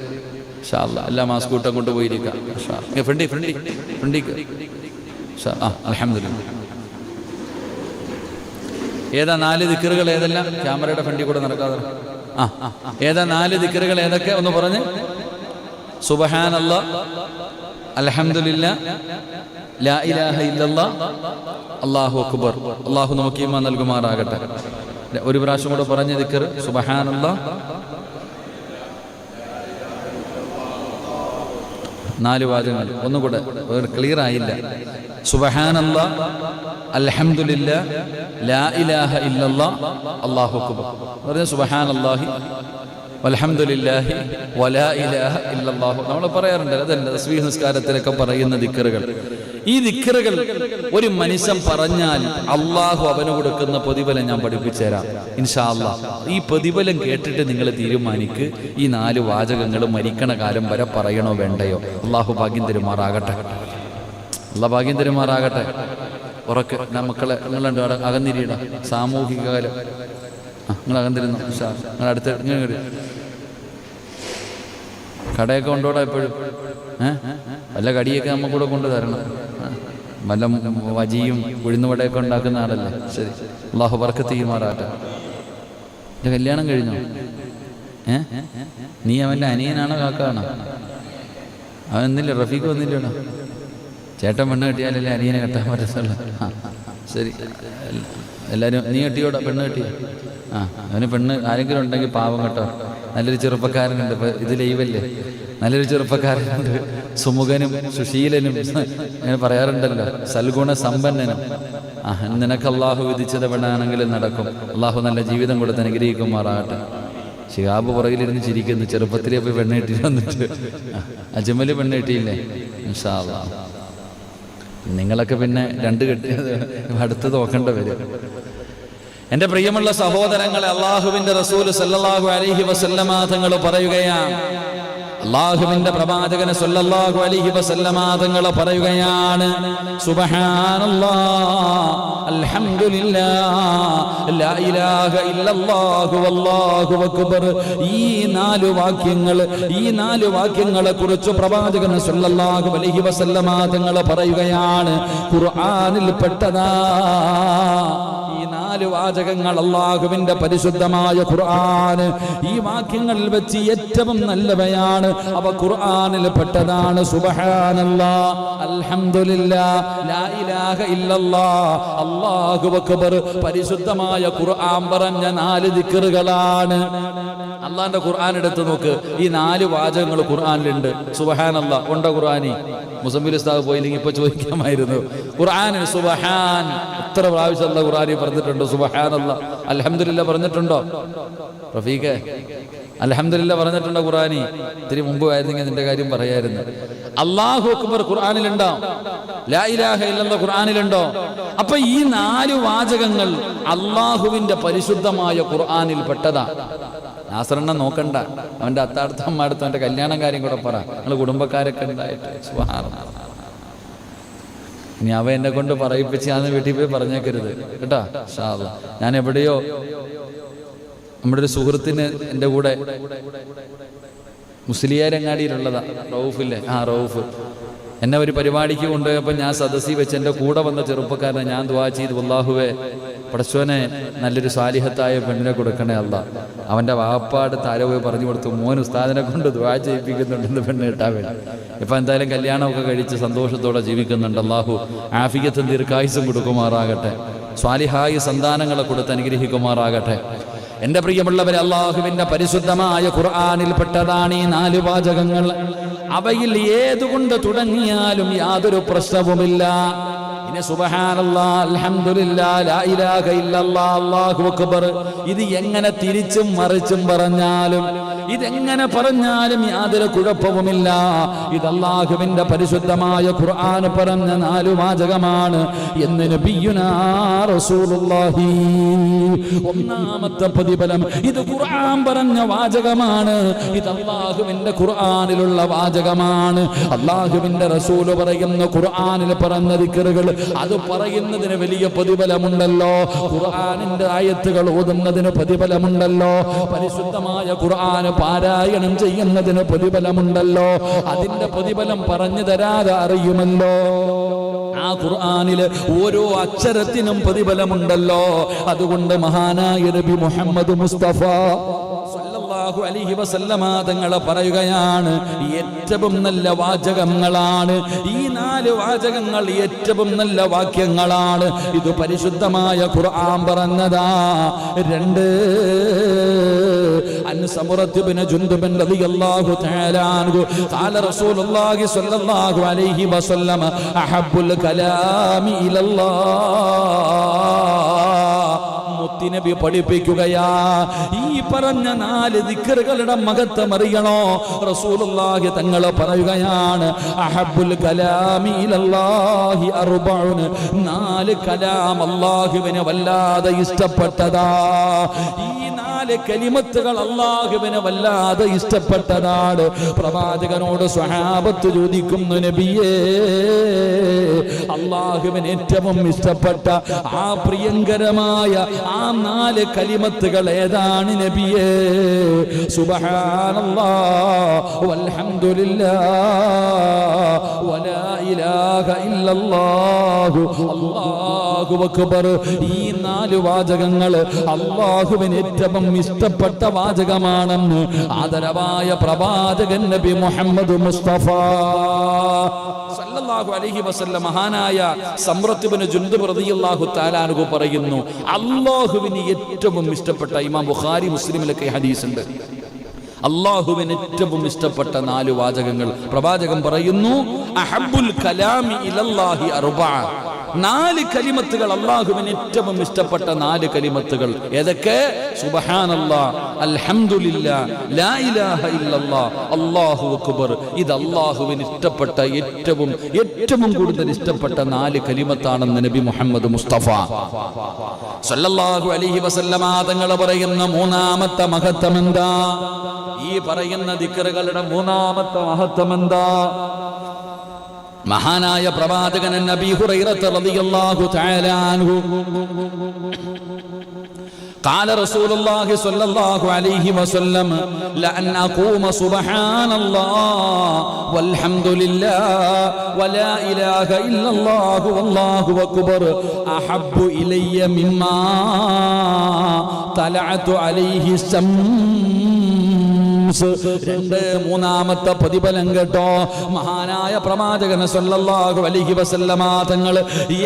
ഇൻഷാ അല്ലാഹ്. എല്ലാ മാസ്ക് ഇട്ട് അങ്ങോട്ട് പോയിരിക്കാം. ഫ്രണ്ടി അൽഹംദുലില്ലാഹ്. ഏതാ 4 ദിക്റുകൾ? ഏതെല്ലാം? ക്യാമറയുടെ ഫ്രണ്ടിൽ കൂടെ നടക്കാതെ. ഏതാ 4 ദിക്റുകൾ? ഏതൊക്കെ ഒന്ന് പറഞ്ഞ്. സുബ്ഹാനല്ലാഹ്, അൽഹംദുലില്ലാഹ്, ലാ ഇലാഹ ഇല്ലല്ലാഹ്, അല്ലാഹു അക്ബർ. അല്ലാഹു നമുക്ക് ഈമാൻ നൽകുമാറാകട്ടെ. ഒരു പ്രാവശ്യം കൂടെ പറഞ്ഞ ദിക്ർ. സുബ്ഹാനല്ലാഹ്, 4 വാചകങ്ങൾ. ഒന്നുകൂടെ, ക്ലിയർ ആയില്ല. സുബ്ഹാനല്ലാഹ്, അൽഹംദുലില്ലാഹ്, ലാ ഇലാഹ ഇല്ലല്ലാഹ്, അല്ലാഹു അക്ബർ. പറഞ്ഞ സുബ്ഹാനല്ലാഹി വൽഹംദുലില്ലാഹി വലാ ഇലാഹ ഇല്ലല്ലാഹു. നമ്മൾ പറയാറുണ്ട്, അതല്ല തസ്ബീഹ് നിസ്കാരത്തിലൊക്കെ പറയുന്ന ദിക്റുകൾ. ഈ ദിക്റുകൾ ഒരു മനുഷ്യൻ പറഞ്ഞാൽ അള്ളാഹു അവന് കൊടുക്കുന്ന പ്രതിഫലം ഞാൻ പഠിപ്പിച്ചു തരാം ഇൻഷാ അല്ലാഹ്. ഈ പ്രതിഫലം കേട്ടിട്ട് നിങ്ങൾ തീരുമാനിക്ക് ഈ 4 വാചകങ്ങൾ മരിക്കണ കാലം വരെ പറയണോ വേണ്ടയോ. അള്ളാഹു ഭാഗ്യം തരുമാറാകട്ടെ. അള്ളാഹ് ഭാഗ്യം തരുമാറാകട്ടെ. ഉറക്കെ മക്കളെ നിങ്ങളുണ്ട് അകന്നിരിയട. സാമൂഹിക കാലം നിങ്ങൾ അകന്നിരുന്നു. നിങ്ങൾ അടുത്ത് ഇങ്ങനെ കടയൊക്കെ കൊണ്ടോടാ എപ്പോഴും. വല്ല കടിയൊക്കെ നമ്മ കൂടെ കൊണ്ട് തരണം. വല്ല വജിയും ഉഴുന്നുവടയൊക്കെ ഉണ്ടാക്കുന്ന ആളല്ലേ. ശരി, അല്ലാഹു ബർക്കത്ത് ചെയ്യുമാറാകട്ടെ. എൻ്റെ കല്യാണം കഴിഞ്ഞോ? നീ അവൻ്റെ അനിയനാണോ കാക്കാണോ? അവൻ എന്നില്ല, റഫീഖ് വന്നില്ലണോ? ചേട്ടൻ പെണ്ണ് കെട്ടിയാലല്ലേ അനിയനെ കെട്ടാൻ പറ്റത്തുള്ളൂ. ശരി, എല്ലാവരും നീ കെട്ടിയോടാ? പെണ്ണ് കെട്ടിയോ? അവന് പെണ്ണ് ആരെങ്കിലും ഉണ്ടെങ്കിൽ പാവം കേട്ടോ. നല്ലൊരു ചെറുപ്പക്കാരനുണ്ട്, ഇപ്പം ഇത് ലൈവല്ലേ, നല്ലൊരു ചെറുപ്പക്കാരനുണ്ട്, സുമുഖനും സുശീലനും അങ്ങനെ പറയാറുണ്ടല്ലോ, സൽഗുണ സമ്പന്നനും. നിനക്ക് അള്ളാഹു വിധിച്ചത് പെണ്ണാണെങ്കിലും നടക്കും. അള്ളാഹു നല്ല ജീവിതം കൊടുത്ത് അനുഗ്രഹിക്കുമാറാകട്ടെ. ശിഹാബ് പുറകിലിരുന്ന് ചിരിക്കുന്നു. ചെറുപ്പത്തിലേ പോയി പെണ്ണ് കെട്ടി വന്നിട്ട് അജ്മല് പെണ്ണ് കെട്ടിയില്ലേ? ഇൻഷാ അല്ലാഹ്. നിങ്ങളൊക്കെ പിന്നെ 2 കെട്ടിയത് അടുത്ത് നോക്കേണ്ട വരും. എൻ്റെ പ്രിയമുള്ള സഹോദരങ്ങളെ, അള്ളാഹുവിൻ്റെ റസൂൽ സല്ലല്ലാഹു അലൈഹി വസല്ലമ തങ്ങൾ പറയുകയാണ്, അള്ളാഹുവിന്റെ പ്രവാചകൻ സല്ലല്ലാഹു അലൈഹി വസല്ലമ തങ്ങൾ പറയുകയാണ്, സുബ്ഹാനല്ലാഹ്, അൽഹംദുലില്ലാഹ്, ലാ ഇലാഹ ഇല്ലല്ലാഹു വല്ലാഹു അക്ബർ. ഈ 4 വാക്യങ്ങളെ കുറിച്ച് പ്രവാചകൻ സല്ലല്ലാഹു അലൈഹി വസല്ലമ തങ്ങൾ പറയുകയാണ്, ഖുർആനിൽ പെട്ടതാ. ഈ 4 വാചകങ്ങൾ അള്ളാഹുവിന്റെ പരിശുദ്ധമായ ഖുർആൻ, ഈ വാക്യങ്ങളിൽ വെച്ച് ഏറ്റവും നല്ലവയാണ്. അവ ഖുർആനിൽ പെട്ടതാണ്. സുബ്ഹാനല്ലാഹ്, അൽഹംദുലില്ലാഹ്, ലാ ഇലാഹ ഇല്ലല്ലാഹ്, അല്ലാഹു അക്ബർ. പരിശുദ്ധമായ ഖുർആൻ പറഞ്ഞ 4 ദിക്റുകളാണ്. അള്ളാന്റെ ഖുർആൻ എടുത്ത് നോക്ക്, ഈ 4 വാചകങ്ങൾ ഖുർആനിലുണ്ട്. സുബ്ഹാനല്ലാഹ് ഉണ്ടോ ഖുർആനി? മുസമ്മിൽ ഉസ്താദ് പോയില്ലെങ്കിൽ ഇപ്പൊ ചോദിക്കാമായിരുന്നു. ഖുർആനിൽ സുബ്ഹാൻ എത്ര പ്രാവശ്യം അല്ലാഹ് ഖുർആനിൽ പറഞ്ഞിട്ടുണ്ടോ? സുബ്ഹാനല്ലാഹ്. അൽഹംദുലില്ലാഹ് പറഞ്ഞിട്ടുണ്ടോ? റഫീഖേ, അൽഹംദുലില്ലാഹ് പറഞ്ഞിട്ടുണ്ടോ ഖുർആനി? ഇത്തിരി മുമ്പ് ആയിരുന്നെങ്കിൽ നിന്റെ കാര്യം പറയായിരുന്നു. അല്ലാഹു അക്ബർ ഖുർആനിലുണ്ടോ? ലാ ഇലാഹ ഇല്ലല്ലാഹ് ഖുർആനിലുണ്ടോ? അപ്പൊ ഈ 4 വാചകങ്ങൾ അള്ളാഹുവിന്റെ പരിശുദ്ധമായ ഖുർആനിൽ പെട്ടതാ. നാസറെണ്ണം നോക്കണ്ട, അവന്റെ അത്താർത്ഥന്മാരടുത്ത് അവന്റെ കല്യാണം കാര്യം കൂടെ പറ. നിങ്ങൾ കുടുംബക്കാരൊക്കെ ഉണ്ടായിട്ട് സുബ്ഹാനല്ലാഹ്. ഇനി അവ എന്നെ കൊണ്ട് പറയിപ്പിച്ച് ഞാൻ വീട്ടിൽ പോയി പറഞ്ഞേക്കരുത് കേട്ടാ. ഇൻഷാ അല്ലാഹ്. ഞാൻ എവിടെയോ നമ്മുടെ ഒരു സുഹൃത്തിന് എൻ്റെ കൂടെ മുസ്ലിയാരങ്ങാടിയിലുള്ളതാ, റൌഫില്ലേ, റൌഫ് എന്നെ ഒരു പരിപാടിക്ക് കൊണ്ടുപോയപ്പോൾ ഞാൻ സദസ്സിൽ വെച്ച് എൻ്റെ കൂടെ വന്ന ചെറുപ്പക്കാരനെ ഞാൻ ദുആ ചെയ്തു, അല്ലാഹുവേ പടച്ചോനെ നല്ലൊരു സാലിഹത്തായ പെണ്ണിനെ കൊടുക്കണേ അല്ലാഹ്. അവൻ്റെ വാപ്പാട് താരോ പോയി പറഞ്ഞു കൊടുത്തു, മോൻ ഉസ്താദിനെ കൊണ്ട് ദുആ ചെയ്യിപ്പിക്കുന്നുണ്ടെന്ന് പെണ്ണ് കിട്ടാൻ വേണ്ടി. ഇപ്പം എന്തായാലും കല്യാണമൊക്കെ കഴിച്ച് സന്തോഷത്തോടെ ജീവിക്കുന്നുണ്ട്. അല്ലാഹു ആഫിയത്തും ദീർഘായുസ്സും കൊടുക്കുമാറാകട്ടെ. സ്വാലിഹായ സന്താനങ്ങളെ കൊടുത്ത് അനുഗ്രഹിക്കുമാറാകട്ടെ. എന്റെ പ്രിയമുള്ളവരെ, അള്ളാഹുവിന്റെ പരിശുദ്ധമായ ഖുർആനിൽ പെട്ടതാണ് ഈ 4 വാചകങ്ങൾ. അവയിൽ ഏതുകൊണ്ട് തുടങ്ങിയാലും യാതൊരു പ്രശ്നവുമില്ല. ഇനി സുബ്ഹാനല്ലാഹ്, അൽഹംദുലില്ലാഹ്, ലാ ഇലാഹ ഇല്ലല്ലാഹ്, അല്ലാഹു അക്ബർ, ഇത് എങ്ങനെ തിരിച്ചും മറിച്ചും പറഞ്ഞാലും, ഇതെങ്ങനെ പറഞ്ഞാലും യാതൊരു കുഴപ്പവുമില്ല. ഇത് അല്ലാഹുവിന്റെ പരിശുദ്ധമായ ഖുർആൻ പറഞ്ഞ 4 വാചകമാണ് എന്ന് നബിയുനാ റസൂലുള്ളാഹി. ഒന്നാമത്തെ പ്രതിഫലം, ഇത് ഖുർആൻ പറഞ്ഞ വാചകമാണ്. ഇത് അല്ലാഹുവിന്റെ ഖുർആനിലുള്ള വാചകമാണ്. അല്ലാഹുവിന്റെ റസൂൽ പറയുന്ന ഖുർആനിൽ പറഞ്ഞ ദിക്റുകൾ, അത് പറയുന്നതിന് വലിയ പ്രതിഫലമുണ്ടല്ലോ. ഖുർആനിന്റെ ആയത്തുകൾ ഓതുന്നതിന് പ്രതിഫലമുണ്ടല്ലോ. പരിശുദ്ധമായ ഖുർആൻ പാരായണം ചെയ്യുന്നതിന് പ്രതിഫലമുണ്ടല്ലോ. അതിന്റെ പ്രതിഫലം പറഞ്ഞു തരാതെ അറിയുമല്ലോ. ആ ഖുർആനില് ഓരോ അക്ഷരത്തിനും പ്രതിഫലമുണ്ടല്ലോ. അതുകൊണ്ട് മഹാനായ നബി മുഹമ്മദ് മുസ്തഫ സല്ലല്ലാഹു അലൈഹി വസല്ലമ തങ്ങൾ പറയുകയാണ്, ഏറ്റവും നല്ല വാചകങ്ങളാണ് ഈ 4 വാചകങ്ങൾ, ഏറ്റവും നല്ല വാക്യങ്ങളാണ്. ഇത് പരിശുദ്ധമായ ഖുർആൻ പറഞ്ഞതാ. 2 അൻ സമറത്ത് ഇബ്നു ജുൻദുബ് റളിയല്ലാഹു തആല അൻഹു ഖാല റസൂലുള്ളാഹി സ്വല്ലല്ലാഹു അലൈഹി വസല്ലം അഹബ്ബുൽ കലാമി ഇലല്ലാഹ്. മുത്തുനബി പഠിപ്പിക്കുകയാ, ഈ പറഞ്ഞ 4 ദിക്റുകളുടെ മഹത്വം അറിയണോ? റസൂലുള്ളാഹി തങ്ങൾ പറയുകയാണ്, അഹബ്ബുൽ കലാമി ഇലല്ലാഹി അർബഉൻ, 4 കലാം അല്ലാഹുവിനെ വല്ലാതെ ഇഷ്ടപ്പെട്ടതാ. ഈ 4 കലിമത്തുകൾ അല്ലാഹുവിനെ വല്ലാതെ ഇഷ്ടപ്പെട്ടതാണ്. പ്രവാചകനോട് സ്വഹാബത്ത് ചോദിക്കുന്നു, നബിയേ, അല്ലാഹുവിന് ഏറ്റവും ഇഷ്ടപ്പെട്ട ആ പ്രിയങ്കരമായ ആ 4 കലിമത്തുകൾ ഏതാണ് നബിയേ? സുബ്ഹാനല്ലാഹ് വൽഹംദുലില്ലാഹ് വലാ ഇലാഹ ഇല്ലല്ലാഹു അല്ലാഹു അക്ബർ. ഈ 4 വാചകങ്ങൾ അല്ലാഹുവിന് ഏറ്റവും ഇഷ്ടപ്പെട്ട വാചകമാണെന്ന് ആദരവായ പ്രവാചകൻ നബി മുഹമ്മദ് മുസ്തഫ സല്ലല്ലാഹു അലൈഹി വസല്ലം മഹാനായ സമ്രത്ത് ഇബ്നു ജുൻദുബ് റളിയല്ലാഹു തആല അൻഹു പറയുന്നു, അല്ലാഹുവിന് ഏറ്റവും ഇഷ്ടപ്പെട്ട, ഇമാം ബുഖാരി മുസ്ലിമിലൊക്കെ ഹദീസ് ഉണ്ട്, അല്ലാഹുവിന് ഏറ്റവും ഇഷ്ടപ്പെട്ട 4 വാചകങ്ങൾ പ്രവാചകൻ പറയുന്നു, അഹബ്ബുൽ കലാമി ഇലല്ലാഹി അർബഅ. 4 കലിമത്തുകൾ അല്ലാഹുവിന് ഏറ്റവും ഇഷ്ടപ്പെട്ട 4 കലിമത്തുകൾ ഏതൊക്കെ? സുബ്ഹാനല്ലാഹ്, അൽഹംദുലില്ലാഹ്, ലാ ഇലാഹ ഇല്ലല്ലാഹ്, അല്ലാഹു അക്ബർ. ഇത് അല്ലാഹുവിന് ഇഷ്ടപ്പെട്ട ഏറ്റവും കൂടുതൽ ഇഷ്ടപ്പെട്ട 4 കലിമത്താണെന്ന് നബി മുഹമ്മദ് മുസ്തഫ സല്ലല്ലാഹു അലൈഹി വസല്ലമ തങ്ങൾ പറയുന്ന 3ാമത്തെ മഹത്വം എന്താ? ഈ പറയുന്ന ദിക്റുകളുടെ 3ാമത്തെ മഹത്വം എന്താ? മഹാനായ പ്രവാചകൻ നബി ഹുറൈറ റളിയല്ലാഹു തആല അൻഹു قال رسول الله صلى الله عليه وسلم لأن أقوم سبحان الله والحمد لله ولا إله إلا الله والله أكبر أحب إلي مما طلعت عليه الشمس. 2-3ാമത്തെ പ്രതിഫലം കേട്ടോ. മഹാനായ പ്രവാചകൻ സല്ലല്ലാഹു അലൈഹി വസല്ലമ തങ്ങൾ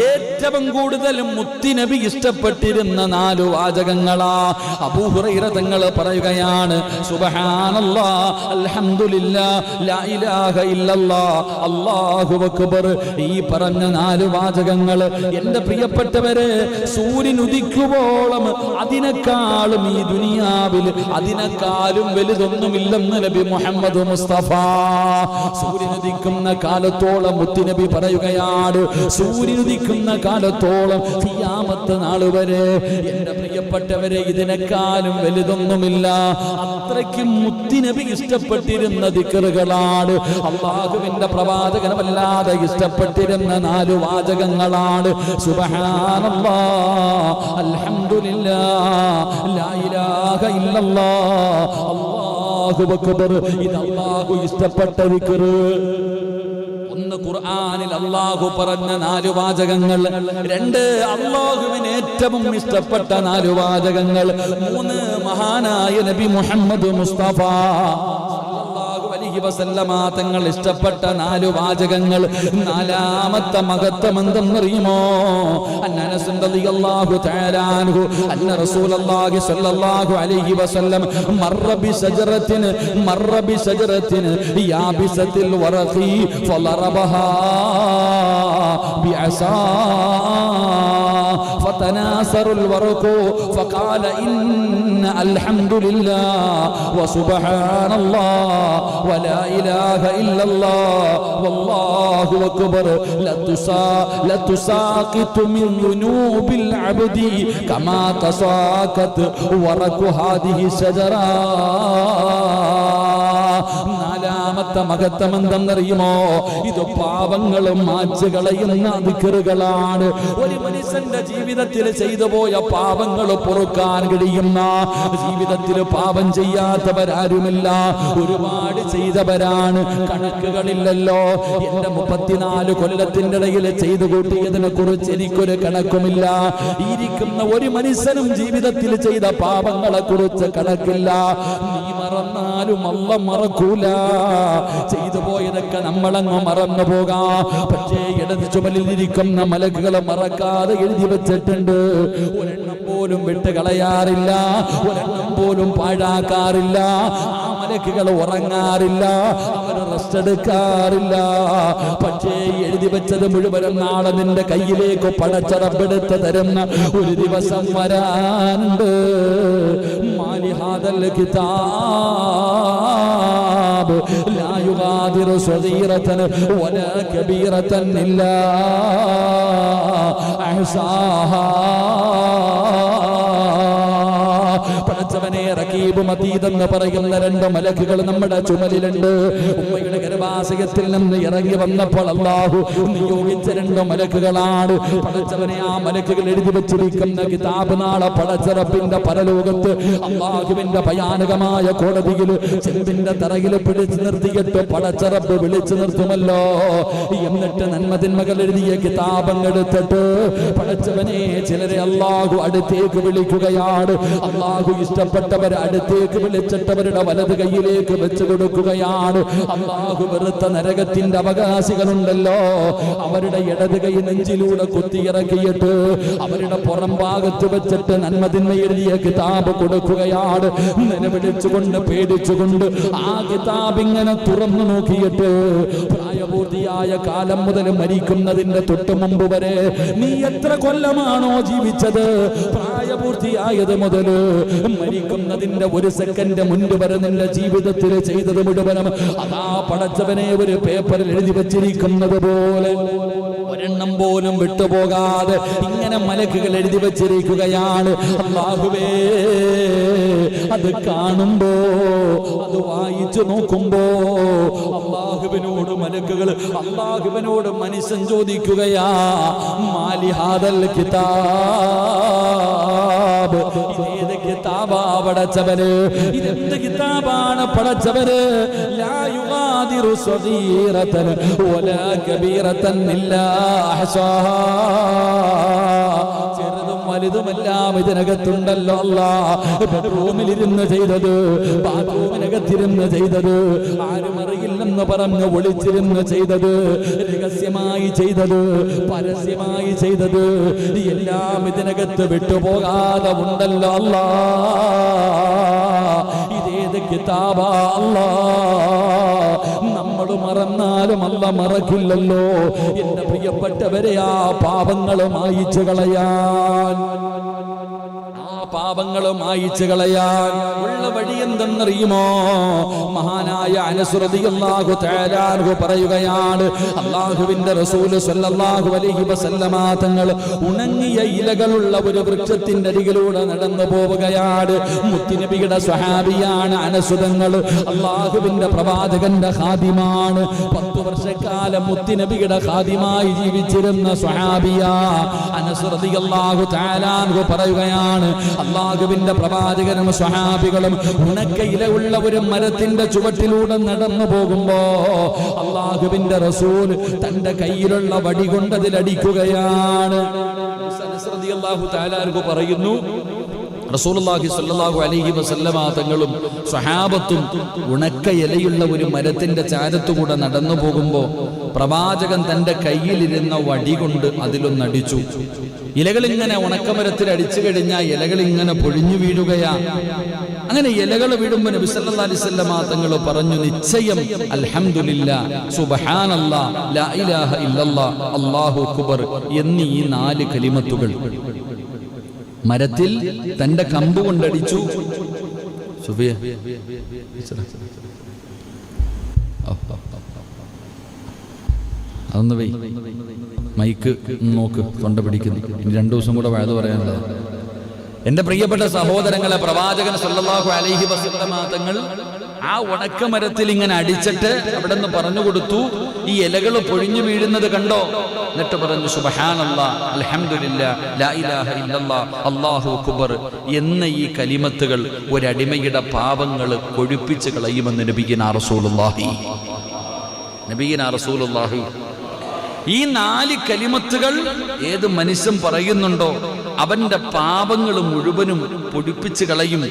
ഏറ്റവും കൂടുതൽ മുത്തുനബി ഇഷ്ടപ്പെട്ടിരുന്ന 4 വാചകങ്ങളാ. അബൂ ഹുറൈറ തങ്ങൾ പറയുകയാണ്, സുബ്ഹാനല്ലാഹ്, അൽഹംദുലില്ലാഹ്, ലാ ഇലാഹ ഇല്ലല്ലാഹ്, അല്ലാഹു അക്ബർ. ഈ പറഞ്ഞ 4 വാചകങ്ങൾ എൻ്റെ പ്രിയപ്പെട്ടവരെ, സൂര്യൻ ഉദിക്കുവോളം അതിനേക്കാളും ഈ ദുനിയാവിൽ അതിനേക്കാളും വലുതൊന്നും ഇല്ലെന്ന് നബി മുഹമ്മദ് മുസ്തഫ. സൂര്യൻ ഉദിക്കുന്ന കാലത്തോളം മുത്തുനബി പറയുകയാണ്, സൂര്യൻ ഉദിക്കുന്ന കാലത്തോളം ഖിയാമത്ത് നാൾ വരെ എൻ്റെ പ്രിയപ്പെട്ടവരെ ഇതിനേക്കാളും വലുതൊന്നുമില്ല. അത്രയ്ക്കും മുത്തുനബി ഇഷ്ടപ്പെട്ടിരുന്ന ദിക്റുകളാണ്. അല്ലാഹുവിന്റെ പ്രവാചകൻ വല്ലാതെ ഇഷ്ടപ്പെട്ടിരുന്ന 4 വാചകങ്ങളാണ്. സുബ്ഹാനല്ലാഹ്, അൽഹംദുലില്ലാഹ്, ലാ ഇലാഹ ഇല്ലല്ലാഹ്, അല്ലാഹു അക്ബർ. ഇത് അല്ലാഹു ഇഷ്ടപ്പെട്ട ദിക്ർ. ഒന്ന്, ഖുർആനിൽ അല്ലാഹു പറഞ്ഞ 4 വാചകങ്ങൾ. 2, അല്ലാഹുവിന് ഏറ്റവും ഇഷ്ടപ്പെട്ട 4 വാചകങ്ങൾ. 3, മഹാനായ നബി മുഹമ്മദ് മുസ്തഫ അലൈഹി വസല്ലമ തങ്ങൾ ഇഷ്ടപ്പെട്ട 4 വാചകങ്ങൾ. 4ാമത്തെ മഹത്വം എന്തെന്നറിയുമോ? അനസ് റളിയല്ലാഹു തആല അൻഹു അന്ന റസൂലുള്ളാഹി സ്വല്ലല്ലാഹു അലൈഹി വസല്ലം മർറ ബിശജറത്തിൻ യാബിസത്തിൽ വറഖി ഫളറബഹാ ബിഅസാ فتناثر الورق فقال إن الحمد لله وسبحان الله ولا إله إلا الله والله أكبر لتساقط من ذنوب العبد كما تساقط ورق هذه الشجرة. 4ാമത്തെ മഹത്വം എന്തെന്നറിയുമോ? ഇത് പാപങ്ങളും മാച്ചുകളയുന്ന ദിക്റുകളാണ്. ഒരു മനുഷ്യന്റെ ജീവിതത്തിൽ ചെയ്തു പോയ പാപങ്ങൾ പൊറുക്കാൻ കഴിയുന്ന, ജീവിതത്തിൽ പാപം ചെയ്യാത്തവരാരുമില്ല. ഒരുപാട് ചെയ്തവരാണ്, കണക്കുകളില്ലല്ലോ. എന്റെ 34 കൊല്ലത്തിന്റെ ഇടയിൽ ചെയ്തു കൂട്ടിയതിനെ കുറിച്ച് എനിക്കൊരു കണക്കുമില്ല. ഇരിക്കുന്ന ഒരു മനുഷ്യനും ജീവിതത്തിൽ ചെയ്ത പാപങ്ങളെ കുറിച്ച് കണക്കില്ല. നീ മറന്നാലും അല്ല മറക്കൂല. ചെയ്തു പോയതൊക്കെ നമ്മളങ്ങ് മറന്നു പോകാം. പക്ഷേ ഇടത് ചുമലിൽ ഇരിക്കുന്ന മലക്കുകളെ മറക്കാതെ എഴുതി വെച്ചിട്ടുണ്ട്. ഒരെണ്ണം പോലും വിട്ട് കളയാറില്ല, ഒരെണ്ണം പോലും പാഴാക്കാറില്ല. ആ മലക്കുകൾ ഉറങ്ങാറില്ല, അവർ റെസ്റ്റ് എടുക്കാറില്ല. പക്ഷേ എഴുതി വെച്ചത് മുഴുവനും നാളെ നിന്റെ കയ്യിലേക്ക് പടച്ചറപ്പെടുത്ത് തരുന്ന ഒരു ദിവസം വരാനുണ്ട്. മാലിഹാദൽ കിതാബ് ലാ യുഗാദിറു സഗീറതൻ വലാ കബീറതൻ ഇല്ലാ അഹ്സാഹാ. പടച്ചവനെ റഖീബും അതീദ് എന്ന് പറയുന്ന 2 മലക്കുകൾ നമ്മുടെ ചുമലിലുണ്ട്. ഉമ്മയുടെ ഗർഭാശയത്തിൽ നിന്ന് ഇറങ്ങി വന്നപ്പോൾ അല്ലാഹു നിയോഗിച്ച 2 മലക്കുകളാണ്. പടച്ചവനെ ആ മലക്കുകൾ എഴുതി വെച്ചിരിക്കുന്ന കിതാബ് നാളെ പടച്ചറപ്പിന്റെ പരലോകത്ത് അല്ലാഹുവിന്റെ ഭയാനകമായ കോടതിയിൽ ചെമ്പിന്റെ തറയിൽ പിടിച്ചു നിർത്തിയിട്ട് പടച്ചറപ്പ് വിളിച്ചു നിർത്തുമല്ലോ. എന്നിട്ട് നന്മതിന്മകൾ എഴുതിയ കിതാബെടുത്തിട്ട് പടച്ചവനെ ചിലരെ അല്ലാഹു അടുത്തേക്ക് വിളിക്കുകയാണ്. അല്ലാഹു ഇഷ്ടപ്പെട്ടവരെ അടുത്തേക്ക് വിളിച്ചിട്ടവരുടെ വലത് കൈയിലേക്ക് വെച്ചു കൊടുക്കുകയാണ്. അല്ലാഹു വെറുത്ത നരകത്തിന്റെ അവകാശികളുണ്ടല്ലോ, അവരുടെ ഇടത് കൈ നെഞ്ചിലൂടെ കുത്തിയിറക്കിയിട്ട് അവരുടെ പുറം ഭാഗത്ത് വെച്ചിട്ട് നന്മതിന്മ എഴുതിയ കിതാബ് കൊടുക്കുകയാണ്. നിലവിളിച്ചുകൊണ്ട് പേടിച്ചുകൊണ്ട് ആ കിതാബ് ഇങ്ങനെ തുറന്നു നോക്കിയിട്ട് പ്രായപൂർത്തിയായ കാലം മുതൽ മരിക്കുന്നതിന്റെ തൊട്ട് മുമ്പ് വരെ നീ എത്ര കൊല്ലമാണോ ജീവിച്ചത്, പ്രായപൂർത്തിയായത് മുതൽ മരിക്കുന്നതിന്റെ 1 സെക്കൻഡ് മുൻപ് വരെ നിന്റെ ജീവിതത്തിൽ ചെയ്തത് മുഴുവനും അതാ പടച്ചവനെ ഒരു പേപ്പറിൽ എഴുതി വെച്ചിരിക്കുന്നത് പോലെ ഒരെണ്ണം പോലും വിട്ടുപോകാതെ ഇങ്ങനെ മലക്കുകൾ എഴുതി വെച്ചിരിക്കുകയാണ്. അല്ലാഹുവേ, അത് കാണുമ്പോ, അത് വായിച്ചു നോക്കുമ്പോ അല്ലാഹുവിനോട് മലക്കുകൾ, അല്ലാഹുവിനോട് മനുഷ്യൻ ചോദിക്കുകയാ, മാലിഹാദൽ കിതാബ്, ഇതേത് കിതാബാ പടച്ചവന്, ഇതെന്ത് കിതാബാണ് പടച്ചവന്? ലാ യുഗാദിറു സഗീറതൻ വലാ കബീറതൻ ഇല്ലാ അഹ്സാഹാ. ചെറുതും വലുതുമെല്ലാം ഇതിനകത്തുണ്ടല്ലോ. അല്ലാഹ് ബെഡ്റൂമിലിരുന്ന് ചെയ്തത്, ബാത്റൂമിനകത്തിരുന്ന് ചെയ്തത്, ആരും അറിയില്ലെന്ന് പറഞ്ഞ് ഒളിച്ചിരുന്ന് ചെയ്തത്, രഹസ്യമായി ചെയ്തത്, പരസ്യമായി ചെയ്തത്, എല്ലാം ഇതിനകത്ത് വിട്ടുപോകാതെ ഉണ്ടല്ലോ. അല്ലാഹ് ഇതേത് കിതാബാ അല്ലാഹ്? നമ്മൾ മറന്നാലും അല്ല മറക്കില്ലല്ലോ. എന്റെ പ്രിയപ്പെട്ടവരെ, ആ പാപങ്ങളും മായിച്ചു കളയാൻ, പാപങ്ങളും മായിച്ചു കളയാൻ ഉള്ള വഴി എന്തെന്നറിയുമോ? മഹാനായ അനസ് റളിയല്ലാഹു തആല അൻഹു പറയുകയാണ്, അല്ലാഹുവിന്റെ റസൂൽ സ്വല്ലല്ലാഹു അലൈഹി വസല്ലമ തങ്ങൾ ഉണങ്ങിയ ഇലകളുള്ള ഒരു വൃക്ഷത്തിന്റെ അരികിലൂടെ നടന്നു പോവുകയാണ്. മുത്തുനബിയുടെ സ്വഹാബിയാണ് അനസ് തങ്ങൾ. അല്ലാഹുവിന്റെ പ്രവാചകന്റെ ഖാദിമാണ്. 10 വർഷക്കാലം മുത്തുനബിയുടെ ഖാദിമായി ജീവിച്ചിരുന്ന സ്വഹാബിയാ അനസ് റളിയല്ലാഹു തആല അൻഹു പറയുകയാണ്, അല്ലാഹുവിന്റെ പ്രവാചകനും സ്വഹാബികളും ഉണക്കയില ഉള്ള ഒരു മരത്തിന്റെ ചുവട്ടിലൂടെ നടന്നു പോകുമ്പോ അല്ലാഹുവിന്റെ റസൂൽ തന്റെ കയ്യിലുള്ള വടി കൊണ്ടതിലടിക്കുകയാണ്. അനസ് റളിയല്ലാഹു തആല അൻഹു പറയുന്നു, റസൂലുള്ളാഹി സ്വല്ലല്ലാഹു അലൈഹി വസല്ലമ തങ്ങളും സ്വഹാബത്തും ഉണക്ക ഇലയുള്ള ഒരു മരത്തിന്റെ ചാരത്തുകൂടെ നടന്നു പോകുമ്പോൾ പ്രവാചകൻ തന്റെ കയ്യിലിരുന്ന വടി കൊണ്ട് അതിലൊന്നടിച്ചു. ഇലകളിങ്ങനെ ഉണക്കമരത്തിൽ അടിച്ചു കഴിഞ്ഞാൽ ഇലകളിങ്ങനെ പൊഴിഞ്ഞു വീഴുകയാ. അങ്ങനെ ഇലകൾ വീഴുമ്പോൾ നബി സല്ലല്ലാഹു അലൈഹി വസല്ലമ തങ്ങൾ പറഞ്ഞു, നിശ്ചയം അൽഹംദുലില്ലാഹ്, സുബ്ഹാനല്ലാഹ്, ലാ ഇലാഹ ഇല്ലല്ലാഹ്, അല്ലാഹു അക്ബർ എന്നീ ഈ 4 കലിമത്തുകൾ മരത്തിൽ തന്റെ കമ്പ് കൊണ്ടടിച്ചു. അതൊന്ന് വൈ മൈക്ക് നോക്ക്, തൊണ്ട പിടിക്കുന്നു. ഇനി 2 ദിവസം കൂടെ വയത് പറയാനുള്ളത്. എന്റെ പ്രിയപ്പെട്ട സഹോദരങ്ങളെ, പ്രവാചകൻ സല്ലല്ലാഹു അലൈഹി വസല്ലമ തങ്ങൾ ആ ഉണക്കമരത്തിൽ ഇങ്ങനെ അടിച്ചിട്ട് അവിടെ നിന്ന് പറഞ്ഞു കൊടുത്തു, ഈ ഇലകൾ പൊഴിഞ്ഞു വീഴുന്നത് കണ്ടോ? എന്നിട്ട് പറഞ്ഞു, സുബ്ഹാനല്ലാഹ്, അൽഹംദുലില്ലാഹ്, ലാ ഇലാഹ ഇല്ലല്ലാഹ്, അല്ലാഹു അക്ബർ എന്ന ഈ കലിമത്തുകൾ ഒരടിമയുടെ പാപങ്ങൾ കൊഴുപ്പിച്ച് കളയുമെന്ന് നബിയിനാ റസൂലുള്ളാഹി. ഈ 4 കലിമത്തുകൾ ഏത് മനുഷ്യൻ പറയുന്നുണ്ടോ അവന്റെ പാപങ്ങൾ മുഴുവനും പൊടിപ്പിച്ച് കളയും.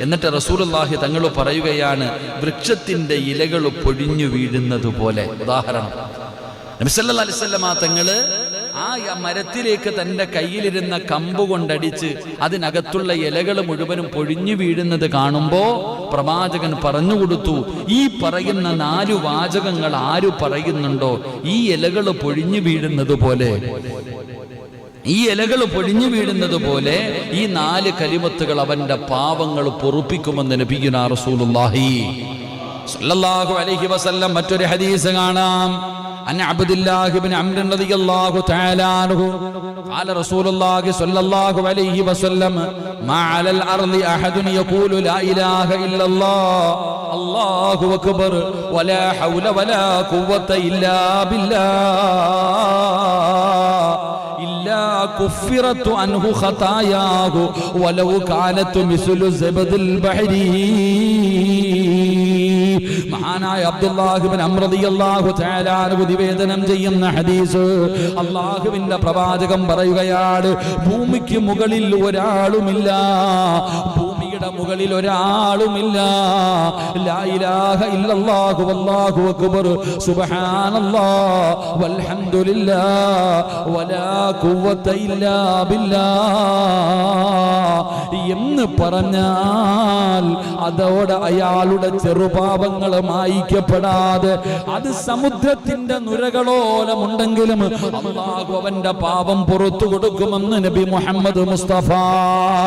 എന്നിട്ട് റസൂലുള്ളാഹി തങ്ങൾ പറയുകയാണ്, വൃക്ഷത്തിന്റെ ഇലകൾ പൊഴിഞ്ഞു വീഴുന്നത് പോലെ. ഉദാഹരണം, നബി സല്ലല്ലാഹു അലൈഹി വസല്ലമ തങ്ങള് ആ മരത്തിലേക്ക് തന്റെ കയ്യിലിരുന്ന കമ്പ് കൊണ്ടടിച്ച് അതിനകത്തുള്ള ഇലകൾ മുഴുവനും പൊഴിഞ്ഞു വീഴുന്നത് കാണുമ്പോ പ്രവാചകൻ പറഞ്ഞുകൊടുത്തു, ഈ പറയുന്ന 4 വാചകങ്ങൾ ആര് പറയുന്നുണ്ടോ ഈ ഇലകൾ പൊഴിഞ്ഞു വീഴുന്നത് പോലെ, ഈ ഇലകൾ പൊഴിഞ്ഞു വീഴുന്നത് പോലെ ഈ 4 കലിമത്തുകൾ അവന്റെ പാവങ്ങൾ പൊറുപ്പിക്കുമെന്ന് നബിയുനാ റസൂലുള്ളാഹി സ്വല്ലല്ലാഹു അലൈഹി വസല്ലം. മറ്റൊരു ഹദീസ് കാണാം, അൻ അബ്ദുല്ലാഹി ഇബ്നു അംർ റളിയല്ലാഹു തആല അൻഹു ഖാല റസൂലുള്ളാഹി സ്വല്ലല്ലാഹു അലൈഹി വസല്ലം, മാ അലൽ അർളി അഹദുൻ യഖൂലു ലാ ഇലാഹ ഇല്ലല്ലാഹ് അല്ലാഹു അക്ബർ വലാ ഹൗല വലാ ഖുവത ഇല്ലാ ബില്ലാഹ് ഇല്ലാ കുഫിറതു അൻഹു ഖതായാഹു വലൗ കാനതു മിസ്ലു സബദിൽ ബഹരി. മഹാനായ അബ്ദുല്ലാഹി ഇബ്നു അംർ റളിയല്ലാഹു തആല അൻഹു നിവേദനം ചെയ്യുന്ന ഹദീസ്, അല്ലാഹുവിന്റെ പ്രവാചകൻ പറയുകയാണ്, ഭൂമിക്ക് മുകളിൽ ഒരാളുമില്ല, ഭൂമിയുടെ മുകളിൽ ഒരാളുമില്ല, ലാ ഇലാഹ ഇല്ലല്ലാഹു വല്ലാഹു അക്ബർ സുബ്ഹാനല്ലാഹ് വൽഹംദുലില്ലാഹ് വലാ ഖുവത ഇല്ലാ ബില്ലാഹ് എന്ന് പറഞ്ഞാൽ അതോടെ അയാളുടെ ചെറുപാപങ്ങൾ മായ്ക്കപ്പെടാതെ അത് സമുദ്രത്തിന്റെ നുരകളോലമുണ്ടെങ്കിലും അല്ലാഹു അവന്റെ പാപം പുറത്തു കൊടുക്കുമെന്ന് നബി മുഹമ്മദ് മുസ്തഫ.